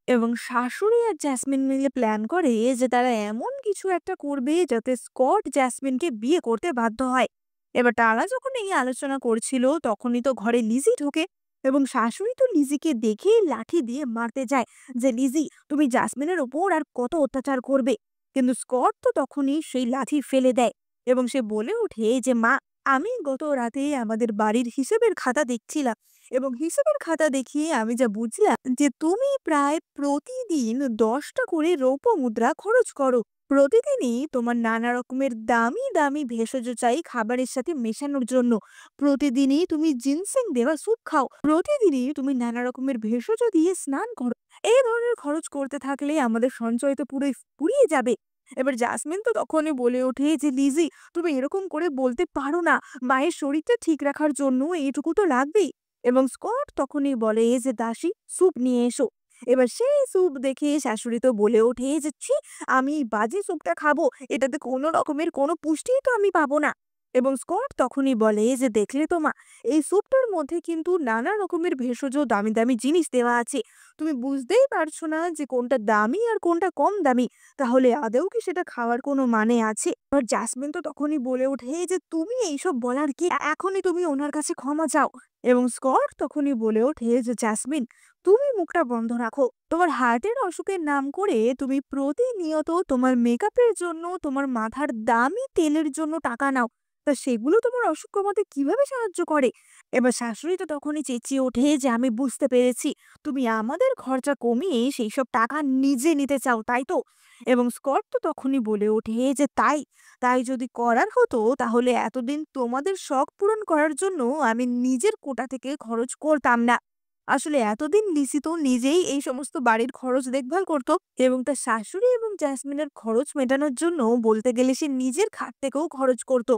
এবং শাশুড়ি আর জ্যাসমিন মিলে প্ল্যান করে যে তারা এমন কিছু একটা করবে যাতে স্কট জ্যাসমিনকে বিয়ে করতে বাধ্য হয়। এবার তারা যখন এই আলোচনা করছিল তখনই তো ঘরে লিজি ঢোকে এবং শাশুড়ি তো লিজিকে দেখে লাঠি দিয়ে মারতে যায় যে লিজি, তুমি জাসমিনের ওপর আর কত অত্যাচার করবে। কিন্তু স্কট তো তখনই সেই লাঠি ফেলে দেয় এবং সে বলে ওঠে যে মা, আমি গত রাতে আমাদের বাড়ির হিসেবের খাতা দেখছিলাম এবং হিসেবের খাতা দেখিয়ে আমি যা বুঝলাম যে তুমি প্রায় প্রতিদিন 10টা করে রৌপ্য মুদ্রা খরচ করো। প্রতিদিনই তোমার নানা রকমের দামি দামি ভেষজ চাই খাবারের সাথে মেশানোর জন্য। প্রতিদিনই তুমি জিনসেং দেওয়া স্যুপ খাও। প্রতিদিনই তুমি নানা রকমের ভেষজ দিয়ে স্নান করো। এই ধরনের খরচ করতে থাকলে আমাদের সঞ্চয় তো পুরোই ফুরিয়ে যাবে। এবার জাসমিন তো তখনই বলে ওঠে যে লিজি, তুমি এরকম করে বলতে পারো না, মায়ের শরীরটা ঠিক রাখার জন্য এইটুকু তো লাগবেই। এবং স্কট তখনই বলে যে দাসী, স্যুপ নিয়ে এসো। এবার সেই স্যুপ দেখে শাশুড়ি তো বলে ওঠে যে ছি, আমি এই বাজে স্যুপটা খাবো, এটাতে কোনো রকমের কোনো পুষ্টিই তো আমি পাবো না। এবং স্কট তখনই বলে যে দেখলে তো মা, এই স্যুপটার মধ্যে কিন্তু নানা রকমের ভেষজ দামি দামি জিনিস দেওয়া আছে, তুমি বুঝতেই পারছো না যে কোনটা দামি আর কোনটা কম দামি, তাহলে আদৌ কি সেটা খাওয়ার কোনো মানে আছে? আর জাসমিন তো তখনই বলে ওঠে যে তুমি এইসব বলার কি, এখনই তুমি ওনার কাছে ক্ষমা চাও। এবং স্কট তখনই বলে ওঠে যে জাসমিন, তুমি মুখটা বন্ধ রাখো। তোমার হার্টের অসুখের নাম করে তুমি প্রতিনিয়ত তোমার মেকআপের জন্য, তোমার মাথার দামি তেলের জন্য টাকা নাও, তা সেগুলো তোমার অসুখ কমাতে কিভাবে সাহায্য করে? এবার শাশুড়ি তো তখনই চেঁচিয়ে ওঠে যে আমি বুঝতে পেরেছি, তুমি আমাদের খরচা কমিয়ে সেই সব টাকা নিজে নিতে চাও, তাই তো? এবং স্কট তো তখনই বলে ওঠে যে তাই, তাই যদি করার হতো তাহলে এতদিন তোমাদের শখ পূরণ করার জন্য আমি নিজের কোটা থেকে খরচ করতাম না। আসলে এতদিন লিসি তো নিজেই এই সমস্ত বাড়ির খরচ দেখভাল করত এবং তার শাশুড়ি এবং জ্যাসমিনের খরচ মেটানোর জন্য বলতে গেলে সে নিজের খাত থেকেও খরচ করত।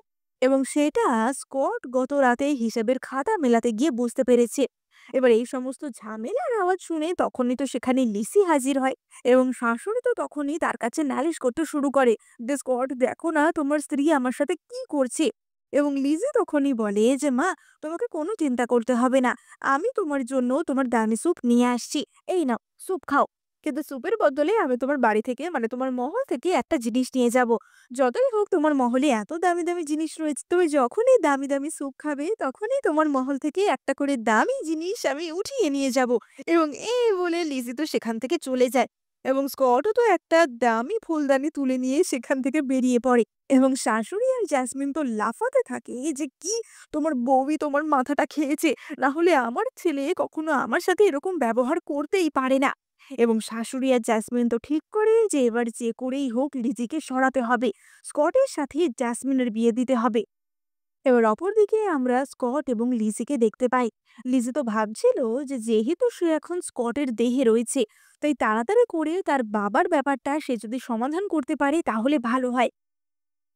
এবং সেটা স্কট গত রাতে হিসাবের খাতা মেলাতে গিয়ে বুঝতে পেরেছে। এবার এই সমস্ত ঝামেলার আওয়াজ শুনে তখনই তো সেখানে লিসি হাজির হয় এবং শাশুড়ি তো তখনই তার কাছে নালিশ করতে শুরু করে যে স্কট, দেখো না তোমার স্ত্রী আমার সাথে কি করছে। এবং লিজি তখনই বলে যে মা, তোমাকে কোনো চিন্তা করতে হবে না, আমি তোমার জন্য তোমার দামি স্যুপ নিয়ে আসছি, এই নাও স্যুপ খাও। কিন্তু স্যুপের বদলে আমি তোমার বাড়ি থেকে মানে তোমার মহল থেকে একটা জিনিস নিয়ে যাব। যতই হোক তোমার মহলে এত দামি দামি জিনিস রয়েছে, তুমি যখনই দামি দামি স্যুপ খাবে তখনই তোমার মহল থেকে একটা করে দামি জিনিস আমি উঠিয়ে নিয়ে যাব। এবং এই বলে লিজি তো সেখান থেকে চলে যায় এবং স্কটও তো একটা দামি ফুলদানি তুলে নিয়ে সেখান থেকে বেরিয়ে পড়ে। এবং শাশুড়ি আর জ্যাসমিন তো লাফাতে থাকে যে কি, তোমার বউই তোমার মাথাটা খেয়েছে, না হলে আমার ছেলে কখনো আমার সাথে এরকম ব্যবহার করতেই পারে না। এবং শাশুড়ি আর জ্যাসমিন তো ঠিক করে যে এবার যে করেই হোক লিজিকে সরাতে হবে, স্কটের সাথে জ্যাসমিনের বিয়ে দিতে হবে। এবার অপরদিকে আমরা স্কট এবং লিজিকে দেখতে পাই। লিজি তো ভাবছিল যে যেহেতু সে এখন স্কটের দেহে রয়েছে, তাই তাড়াতাড়ি করে তার বাবার ব্যাপারটা সে যদি সমাধান করতে পারে তাহলে ভালো হয়।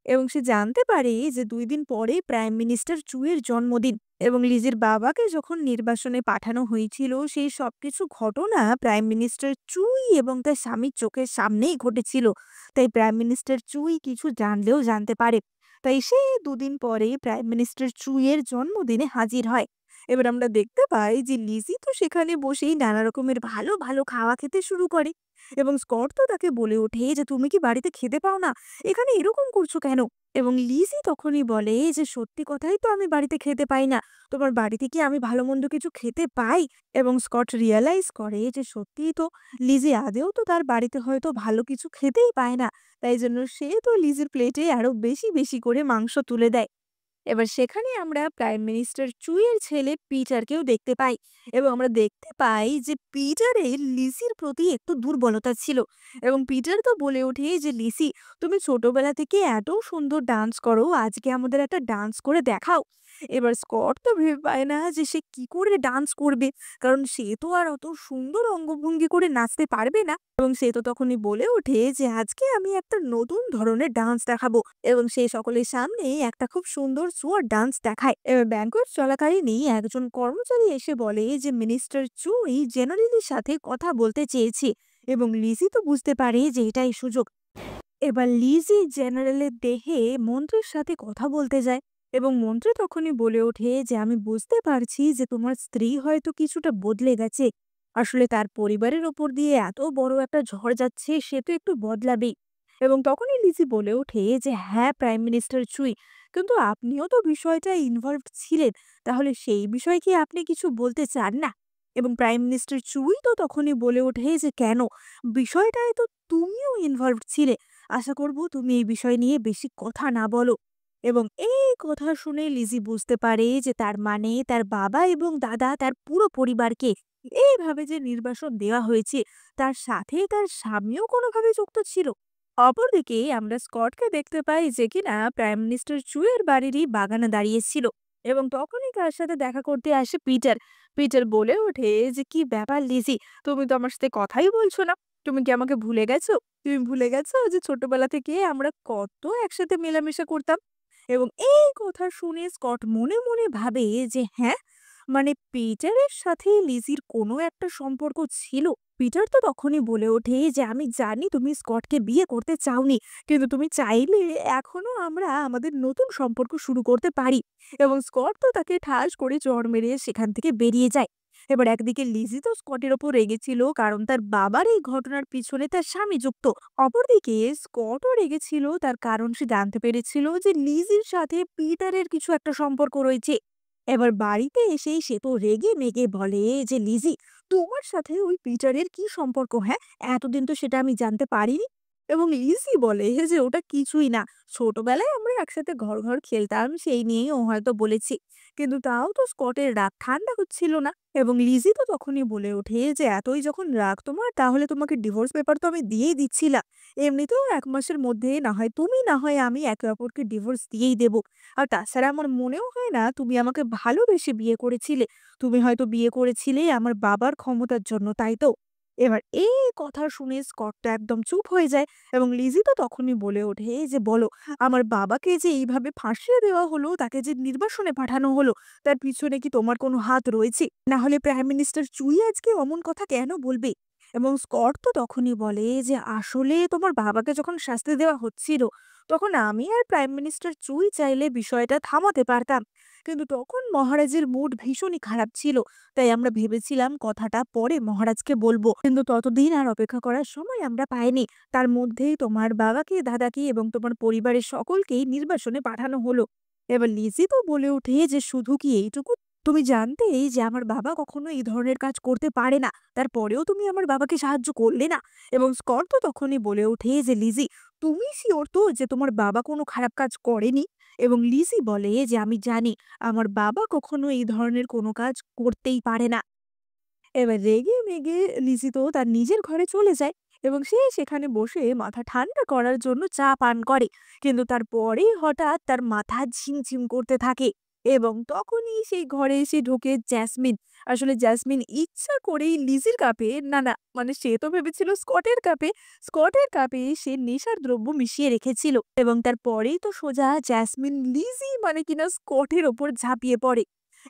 এবং সে জানতে পারে যে 2 দিন পরে প্রাইম মিনিস্টার চুয়ের জন্মদিন এবং লিজির বাবাকে যখন নির্বাসনে পাঠানো হয়েছিল সেই সবকিছু ঘটনা প্রাইম মিনিস্টার চুই এবং তার স্বামীর চোখের সামনেই ঘটেছিল। তাই প্রাইম মিনিস্টার চুই কিছু জানলেও জানতে পারে। তাই সে ২ দিন পরে প্রাইম মিনিস্টার চুইয়ের জন্মদিনে হাজির হয়। এবার আমরা দেখতে পাই যে লিজি তো সেখানে বসেই নানা রকমের ভালো, ভালো খাওয়া খেতে শুরু করে এবং স্কট তো তাকে বলে ওঠে যে, "তুমি কি বাড়িতে খেতে পাও না? এখানে এরকম করছো কেন?" এবং লিজি তখনই বলে যে, "সত্যি কথাই তো আমি বাড়িতে খেতে পাই না। তোমার বাড়িতে কি আমি ভালো-মন্দ কিছু খেতে পাই?" এবং স্কট রিয়ালাইজ করে যে সত্যিই তো লিজি আদৌ তো তার বাড়িতে হয়তো ভালো কিছু খেতেই পায় না। তাই জন্য সে তো লিজির প্লেটে আরো বেশি, বেশি করে মাংস তুলে দেয়। এবার সেখানে আমরা প্রাইম মিনিস্টার চুইয়ের ছেলে পিটারকেও দেখতে পাই এবং আমরা দেখতে পাই যে পিটারের লিসির প্রতি একটু দুর্বলতা ছিল এবং পিটার তো বলে ওঠে যে, লিসি, তুমি ছোটবেলা থেকে এত সুন্দর ডান্স করো, আজকে আমাদের একটা ডান্স করে দেখাও। এবার স্কট তো ভেবে পায় না যে সে কি করে ডান্স করবে, কারণ সে তো আর অত সুন্দর অঙ্গভঙ্গি করে নাচতে পারবে না এবং সে তো তখনই বলে ওঠে যে, আজকে আমি একটা নতুন ধরনের ডান্স দেখাবো এবং সে সকলের সামনে একটা খুব সুন্দর সুয়ার ডান্স দেখায়। এবার ব্যাংকোয়েট চলাকালীনই একজন কর্মচারী এসে বলে যে মিনিস্টার চুই জেনারেলের সাথে কথা বলতে চেয়েছে এবং লিজি তো বুঝতে পারে যে এটাই সুযোগ। এবার লিজি জেনারেলের দেহে মন্ত্রীর সাথে কথা বলতে যায় এবং মন্ত্রী তখনই বলে ওঠে যে, আমি বুঝতে পারছি যে তোমার স্ত্রী হয়তো কিছুটা বদলে গেছে। আসলে তার পরিবারের ওপর দিয়ে এত বড় একটা ঝড় যাচ্ছে, সে তো একটু বদলাবেই। এবং তখনই লিজি বলে ওঠে যে, হ্যাঁ প্রাইম মিনিস্টার চুই, কিন্তু আপনিও তো বিষয়টা ইনভলভড ছিলেন, তাহলে সেই বিষয়ে কি আপনি কিছু বলতে চান না? এবং প্রাইম মিনিস্টার চুই তো তখনই বলে ওঠে যে, কেন, বিষয়টায় তো তুমিও ইনভলভড ছিলে। আশা করব তুমি এই বিষয় নিয়ে বেশি কথা না বলো। এবং এই কথা শুনে লিজি বুঝতে পারে যে তার মানে তার বাবা এবং দাদা, তার পুরো পরিবারকে এইভাবে যে নির্বাসন দেওয়া হয়েছে, তার সাথে তার স্বামীও কোনোভাবে যুক্ত ছিল। অপরদিকে আমরা স্কটকে দেখতে পাই যে কিনা প্রাইম মিনিস্টার চুয়ের বাড়িরই বাগানে দাঁড়িয়েছিল এবং তখনই তার সাথে দেখা করতে আসে পিটার। পিটার বলে ওঠে যে, কি ব্যাপার লিজি, তুমি তো আমার সাথে কথাই বলছো না, তুমি কি আমাকে ভুলে গেছো? তুমি ভুলে গেছো যে ছোটবেলা থেকে আমরা কত একসাথে মেলামেশা করতাম? এবং এই কথা শুনে স্কট মনে মনে ভাবে যে হ্যাঁ, মানে পিটারের সাথে লিজির কোনো একটা সম্পর্ক ছিল। পিটার তো তখনই বলে ওঠে যে, আমি জানি তুমি স্কটকে বিয়ে করতে চাওনি, কিন্তু তুমি চাইলে এখনো আমরা আমাদের নতুন সম্পর্ক শুরু করতে পারি। এবং স্কট তো তাকে ঠাস করে চড় মেরে সেখান থেকে বেরিয়ে যায়। এবার একদিকে লিজি তো স্কটের ওপর রেগেছিল কারণ তার বাবার এই ঘটনার পিছনে তার স্বামী যুক্ত। অপরদিকে স্কটও রেগেছিল তার কারণ সে জানতে পেরেছিল যে লিজির সাথে পিটারের কিছু একটা সম্পর্ক রয়েছে। এবার বাড়িতে এসেই সে তো রেগে মেগে বলে যে, লিজি, তোমার সাথে ওই পিটারের কি সম্পর্ক? হ্যাঁ, এতদিন তো সেটা আমি জানতে পারিনি। এবং লিজি বলে যে ওটা কিছুই না, ছোটবেলায় আমরা একসাথে ঘর ঘর খেলতাম, সেই নিয়েই ও হয়তো বলেছি। কিন্তু তাও তো স্কটের রাগ ঠান্ডা হচ্ছিল না এবং লিজি তো তখনই বলে ওঠে যে, এতই যখন রাগ তোমার, তাহলে তোমাকে ডিভোর্স পেপার তো আমি দিয়েই দিচ্ছিলাম। এমনিতেও ১ মাসের মধ্যে না হয় তুমি না হয় আমি একে অপরকে ডিভোর্স দিয়েই দেব। আর তাছাড়া আমার মনেও হয় না তুমি আমাকে ভালোবেসে বিয়ে করেছিলে। তুমি হয়তো বিয়ে করেছিলে আমার বাবার ক্ষমতার জন্য, তাই তো? এবার এই কথা শুনে স্কট তো একদম চুপ হয়ে যায় এবং লিজি তো তখনই বলে ওঠে যে, বলো, আমার বাবাকে যে এইভাবে ফাঁসিয়ে দেওয়া হলো, তাকে যে নির্বাসনে পাঠানো হলো, তার পিছনে কি তোমার কোনো হাত রয়েছে? না হলে প্রাইম মিনিস্টার চুই আজকে অমন কথা কেন বলবে? এবং স্কট তো তখনই বলে যে, আসলে তোমার বাবাকে যখন শাস্তি দেওয়া হচ্ছিল, তখন আমি আর প্রাইম মিনিস্টার চুই চাইলে বিষয়টা থামাতে পারতাম। কিন্তু তখন মহারাজের মুড ভীষণই খারাপ ছিল। তাই আমরা ভেবেছিলাম কথাটা পরে মহারাজকে বলবো। কিন্তু ততদিন আর অপেক্ষা করার সময় আমরা পাইনি। তার মধ্যেই তোমার বাবাকে, দাদাকে এবং তোমার পরিবারের সকলকেই নির্বাসনে পাঠানো হলো। এবার লিজি তো বলে ওঠে যে, শুধু কি এইটুকু? তুমি জানতে যে আমার বাবা কখনো এই ধরনের কাজ করতে পারে না। তারপরেও তুমি আমার বাবাকে সাহায্য করলে না। এবং স্কট তো তখনই বলে ওঠে যে, লিজি, তুমি শিওর তো যে তোমার বাবা কোনো খারাপ কাজ করেনি? এবং লিজি বলে যে, আমি জানি আমার বাবা কখনো এই ধরনের কোনো কাজ করতেই পারে না। এবার রেগে মেগে লিজি তো তার নিজের ঘরে চলে যায় এবং সে সেখানে বসে মাথা ঠান্ডা করার জন্য চা পান করে। কিন্তু তারপরেই হঠাৎ তার মাথা ঝিমঝিম করতে থাকে এবং তখনই সেই ঘরে এসে ঢোকে জ্যাসমিন। আসলে জ্যাসমিন ইচ্ছা করেই লিজির কাপে, না না, মানে সে তো ভেবেছিল স্কটের কাপে সে নেশার দ্রব্য মিশিয়ে রেখেছিল এবং তারপরেই তো সোজা জ্যাসমিন লিজি মানে কিনা স্কটের ওপর ঝাঁপিয়ে পড়ে।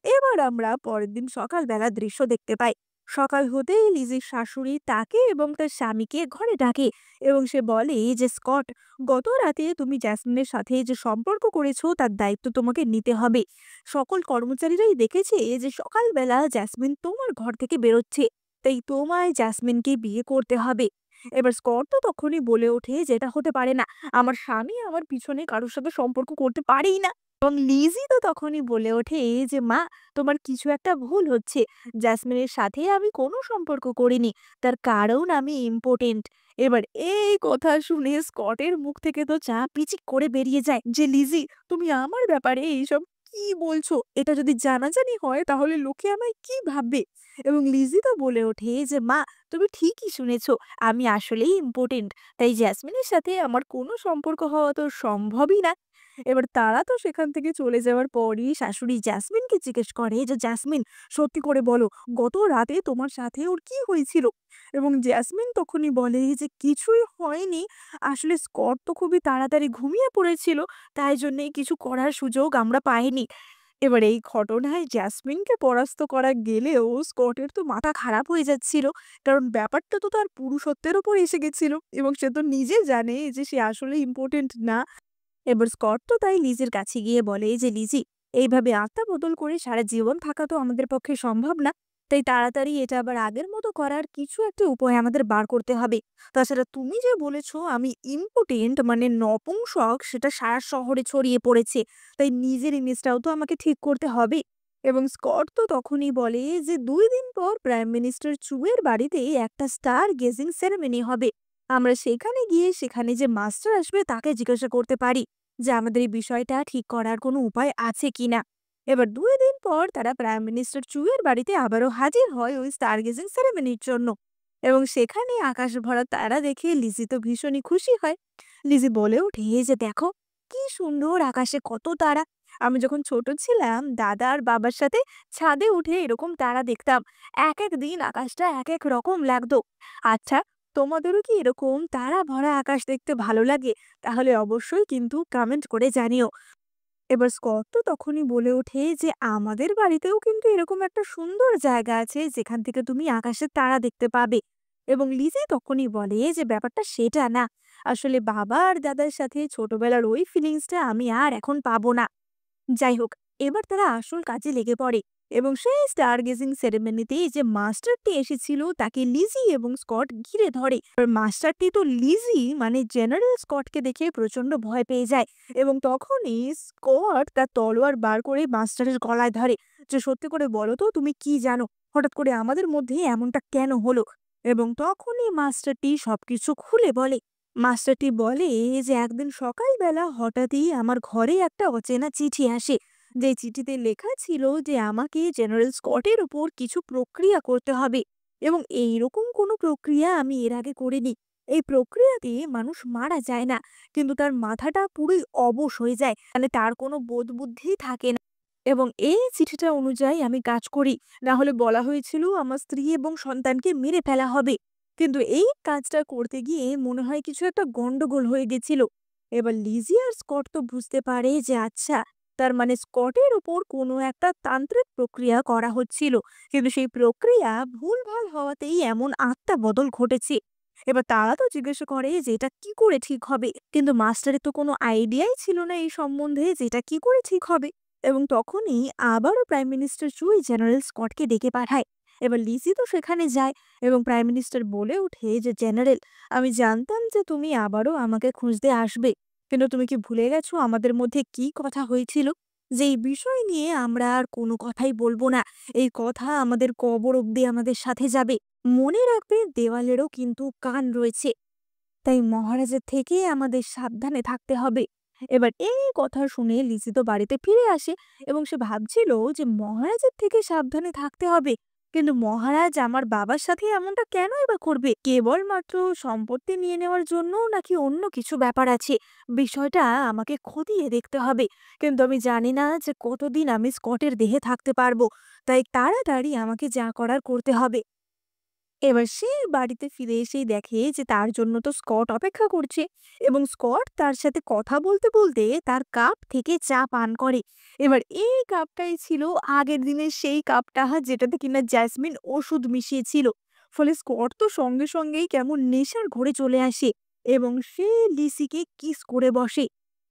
এবার আমরা পরের দিন সকালবেলা দৃশ্য দেখতে পাই। সকাল হতেই লিজির শাশুড়ি তাকে এবং তার স্বামীকে ঘরে ডাকে এবং সে বলে যে স্কট, গত রাতে তুমি জ্যাসমিনের সাথে যে সম্পর্ক করেছো তার দায়িত্ব তোমাকে নিতে হবে। সকল কর্মচারীরাই দেখেছে যে সকালবেলা জ্যাসমিন তোমার ঘর থেকে বেরোচ্ছে, তাই তোমায় জ্যাসমিনকে বিয়ে করতে হবে। এবার স্কট তো তখনই বলে ওঠে যে এটা হতে পারে না, আমার স্বামী আমার পিছনে কারোর সাথে সম্পর্ক করতে পারেই না। এবং লিজি তো তখনই বলে ওঠে যে মা, তোমার কিছু একটা ভুল হচ্ছে। জাসমিনের সাথে আমি কোনো সম্পর্ক করিনি। তার কারণ আমি ইম্পোর্টেন্ট। এবার এই কথা শুনে স্কটের মুখ থেকে তো চা পিচিক করে বেরিয়ে যায় যে, লিজি, তুমি আমার ব্যাপারে এইসব কি বলছো? এটা যদি জানাজানি হয় তাহলে লোকে আমায় কি ভাববে? এবং লিজি তো বলে ওঠে যে, মা, তুমি ঠিকই শুনেছো। আমি আসলেই ইম্পোর্টেন্ট। তাই জ্যাসমিনের সাথে আমার কোনো সম্পর্ক হওয়া তো সম্ভবই না। এবার তারা তো সেখান থেকে চলে যাওয়ার পরই শাশুড়ি জ্যাসমিনকে জিজ্ঞেস করে যে, জ্যাসমিন, সত্যি করে বলো, গত রাতে তোমার সাথে ওর কি হয়েছিল? এবং জ্যাসমিন তখনই বলে যে কিছুই হয়নি, আসলে স্কট তো খুবই তাড়াতাড়ি ঘুমিয়ে পড়েছিল, তাই জন্যই কিছু করার সুযোগ আমরা পাইনি। এবার এই ঘটনায় জ্যাসমিনকে পরাস্ত করা গেলেও স্কটের তো মাথা খারাপ হয়ে যাচ্ছিল, কারণ ব্যাপারটা তো তার পুরুষত্বের উপর এসে গেছিল এবং সে তো নিজে জানে যে সে আসলে ইম্পর্টেন্ট না। এবার স্কট তো তাই লিজির কাছে গিয়ে বলে যে, লিজি, এইভাবে আত্মা বদল করে সারা জীবন থাকা তো আমাদের পক্ষে সম্ভব না, তাই তাড়াতাড়ি এটা আবার আগের মতো করার কিছু একটা উপায় আমাদের বার করতে হবে। তাছাড়া তুমি যে বলেছো আমি ইম্পোর্টেন্ট মানে নপুংসক, সেটা সারা শহরে ছড়িয়ে পড়েছে, তাই নিজের ইমেজটাও তো আমাকে ঠিক করতে হবে। এবং স্কট তো তখনই বলে যে 2 দিন পর প্রাইম মিনিস্টার চুয়ের বাড়িতে একটা স্টার গেজিং সেরেমনি হবে। আমরা সেখানে গিয়ে সেখানে যে মাস্টার আসবে তাকে জিজ্ঞাসা করতে পারি যে আমাদের এই বিষয়টা ঠিক করার কোনো উপায় আছে কিনা। এবার 2 দিন পর তারা প্রাইম মিনিস্টার চুয়ের বাড়িতে আবারও হাজির হয় ওই স্টার গেজিং সেরেমনির জন্য। এবং সেখানে আকাশ ভরা তারা দেখে লিজি তো ভীষণই খুশি হয়। লিজি বলে ওঠে যে, দেখো কি সুন্দর আকাশে কত তারা। আমি যখন ছোট ছিলাম দাদা আর বাবার সাথে ছাদে উঠে এরকম তারা দেখতাম। এক এক দিন আকাশটা এক এক রকম লাগতো। আচ্ছা, তোমাদেরও কি এরকম তারা ভরা আকাশ দেখতে ভালো লাগে? তাহলে অবশ্যই কিন্তু কমেন্ট করে জানিও। এবার স্কট তো তখনই বলে ওঠে যে আমাদের বাড়িতেও কিন্তু এরকম একটা সুন্দর জায়গা আছে যেখান থেকে তুমি আকাশের তারা দেখতে পাবে। এবং লিজি তখনই বলে যে ব্যাপারটা সেটা না, আসলে বাবা আর দাদার সাথে ছোটবেলার ওই ফিলিংসটা আমি আর এখন পাবো না। যাই হোক, এবার তারা আসল কাজে লেগে পড়ে এবং সেই স্টার গেজিং সেরেমনিতে যে মাস্টারটি এসেছিল তাকে লিজি এবং স্কট ঘিরে ধরে। আর মাস্টারটি তো লিজি মানে জেনারেল স্কটকে দেখে প্রচন্ড ভয় পেয়ে যায় এবং তখনই স্কট তার তলোয়ার বার করে মাস্টারের গলায় ধরে যে, সত্যি করে বলো তো তুমি কি জানো, হঠাৎ করে আমাদের মধ্যে এমনটা কেন হলো? এবং তখনই মাস্টারটি সবকিছু খুলে বলে। মাস্টারটি বলে যে একদিন সকালবেলা হঠাৎই আমার ঘরে একটা অচেনা চিঠি আসে, যে চিঠিতে লেখা ছিল যে আমাকে জেনারেল স্কটের উপর কিছু প্রক্রিয়া করতে হবে এবং এইরকম কোনো প্রক্রিয়া আমি এর আগে করিনি। এই প্রক্রিয়াতে মানুষ মারা যায় না, কিন্তু তার মাথাটা পুরোই অবশ হয়ে যায়, মানে তার কোনো বোধ বুদ্ধি থাকে না। এবং এই চিঠিটা অনুযায়ী আমি কাজ করি, না হলে বলা হয়েছিল আমার স্ত্রী এবং সন্তানকে মেরে ফেলা হবে। কিন্তু এই কাজটা করতে গিয়ে মনে হয় কিছু একটা গন্ডগোল হয়ে গেছিল। এবার লিজি আর স্কট তো বুঝতে পারে যে আচ্ছা, তার মানে স্কটের উপর কোনো একটা তান্ত্রিক প্রক্রিয়া করা হচ্ছিল, কিন্তু সেই প্রক্রিয়া ভুলভাল হওয়াতেই এমন আত্মা বদল ঘটেছে। এবার তারা তো জিজ্ঞাসা করে যে এটা কি করে ঠিক হবে, কিন্তু মাস্টারের তো কোনো আইডিয়াই ছিল না এই সম্বন্ধে যে এটা কি করে ঠিক হবে। এবং তখনই আবারও প্রাইম মিনিস্টার চুই জেনারেল স্কটকে ডেকে পাঠায়। এবার লিজি তো সেখানে যায় এবং প্রাইম মিনিস্টার বলে ওঠে যে, জেনারেল, আমি জানতাম যে তুমি আবারও আমাকে খুঁজতে আসবে, কিন্তু তুমি কি ভুলে গেছো আমাদের মধ্যে কি কথা হয়েছিল? যে এই বিষয় নিয়ে আমরা আর কোনো কথাই বলবো না, এই কথা আমাদের কবর অব্দি আমাদের সাথে যাবে। মনে রাখবে, দেওয়ালেরও কিন্তু কান রয়েছে, তাই মহারাজের থেকে আমাদের সাবধানে থাকতে হবে। এবার এই কথা শুনে লিজি তো বাড়িতে ফিরে আসে এবং সে ভাবছিল যে মহারাজের থেকে সাবধানে থাকতে হবে, কিন্তু মহারাজ আমার বাবার সাথে এমনটা কেনই বা করবে? কেবলমাত্র সম্পত্তি নিয়ে নেওয়ার জন্য, নাকি অন্য কিছু ব্যাপার আছে? বিষয়টা আমাকে খতিয়ে দেখতে হবে। কিন্তু আমি জানি না যে কতদিন আমি স্কটের দেহে থাকতে পারবো, তাই তাড়াতাড়ি আমাকে যা করার করতে হবে। এবার সে বাড়িতে ফিরে এসেই দেখে যে তার জন্য তো স্কট অপেক্ষা করছে, এবং স্কট তার সাথে কথা বলতে বলতে তার কাপ থেকে চা পান করে। এবার এই কাপটাই ছিল আগের দিনের সেই কাপটা যেটাতে কিনা জ্যাসমিন ওষুধ মিশিয়েছিল। ফলে স্কট তো সঙ্গে সঙ্গেই কেমন নেশার ঘোরে চলে আসে, এবং সে লিসিকে কিস করে বসে।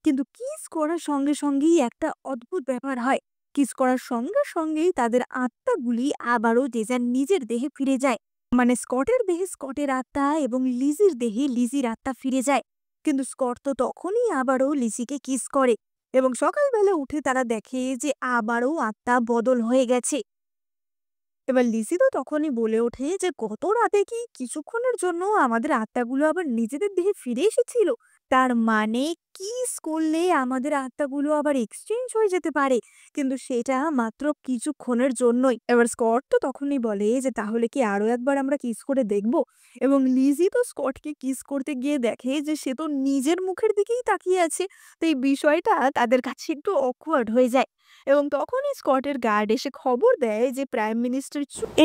কিন্তু কিস করার সঙ্গে সঙ্গেই একটা অদ্ভুত ব্যাপার হয়। কিস করার সঙ্গে সঙ্গেই তাদের আত্মাগুলি আবারও যে যার নিজের দেহে ফিরে যায়। মানে স্কটের দেহে স্কটের আত্মা এবং লিজির দেহে লিজির আত্মা ফিরে যায়। কিন্তু স্কট তো তখনই আবারও লিজিকে কিস করে, এবং সকালবেলা উঠে তারা দেখে যে আবারও আত্মা বদল হয়ে গেছে। এবার লিসি তো তখনই বলে ওঠে যে গত রাতে কি কিছুক্ষণের জন্য আমাদের আত্মাগুলো আবার নিজেদের দেহে ফিরে এসেছিল। তার মানে কিস করলে আমাদের আত্মাগুলো আবার এক্সচেঞ্জ হয়ে যেতে পারে, কিন্তু সেটা মাত্র কিছুক্ষণের জন্যই। এবার স্কট তো তখনই বলে যে তাহলে কি আরো একবার আমরা কিস করে দেখব। এবং লিজি তো স্কটকে কিস করতে গিয়ে দেখে যে সে তো নিজের মুখের দিকেই তাকিয়ে আছে। তো এই বিষয়টা তাদের কাছে একটু অকওয়ার্ড হয়ে যায়, এবং তখনই স্কটের গার্ড এসে খবর দেয় যে প্রাইম মিনিস্টার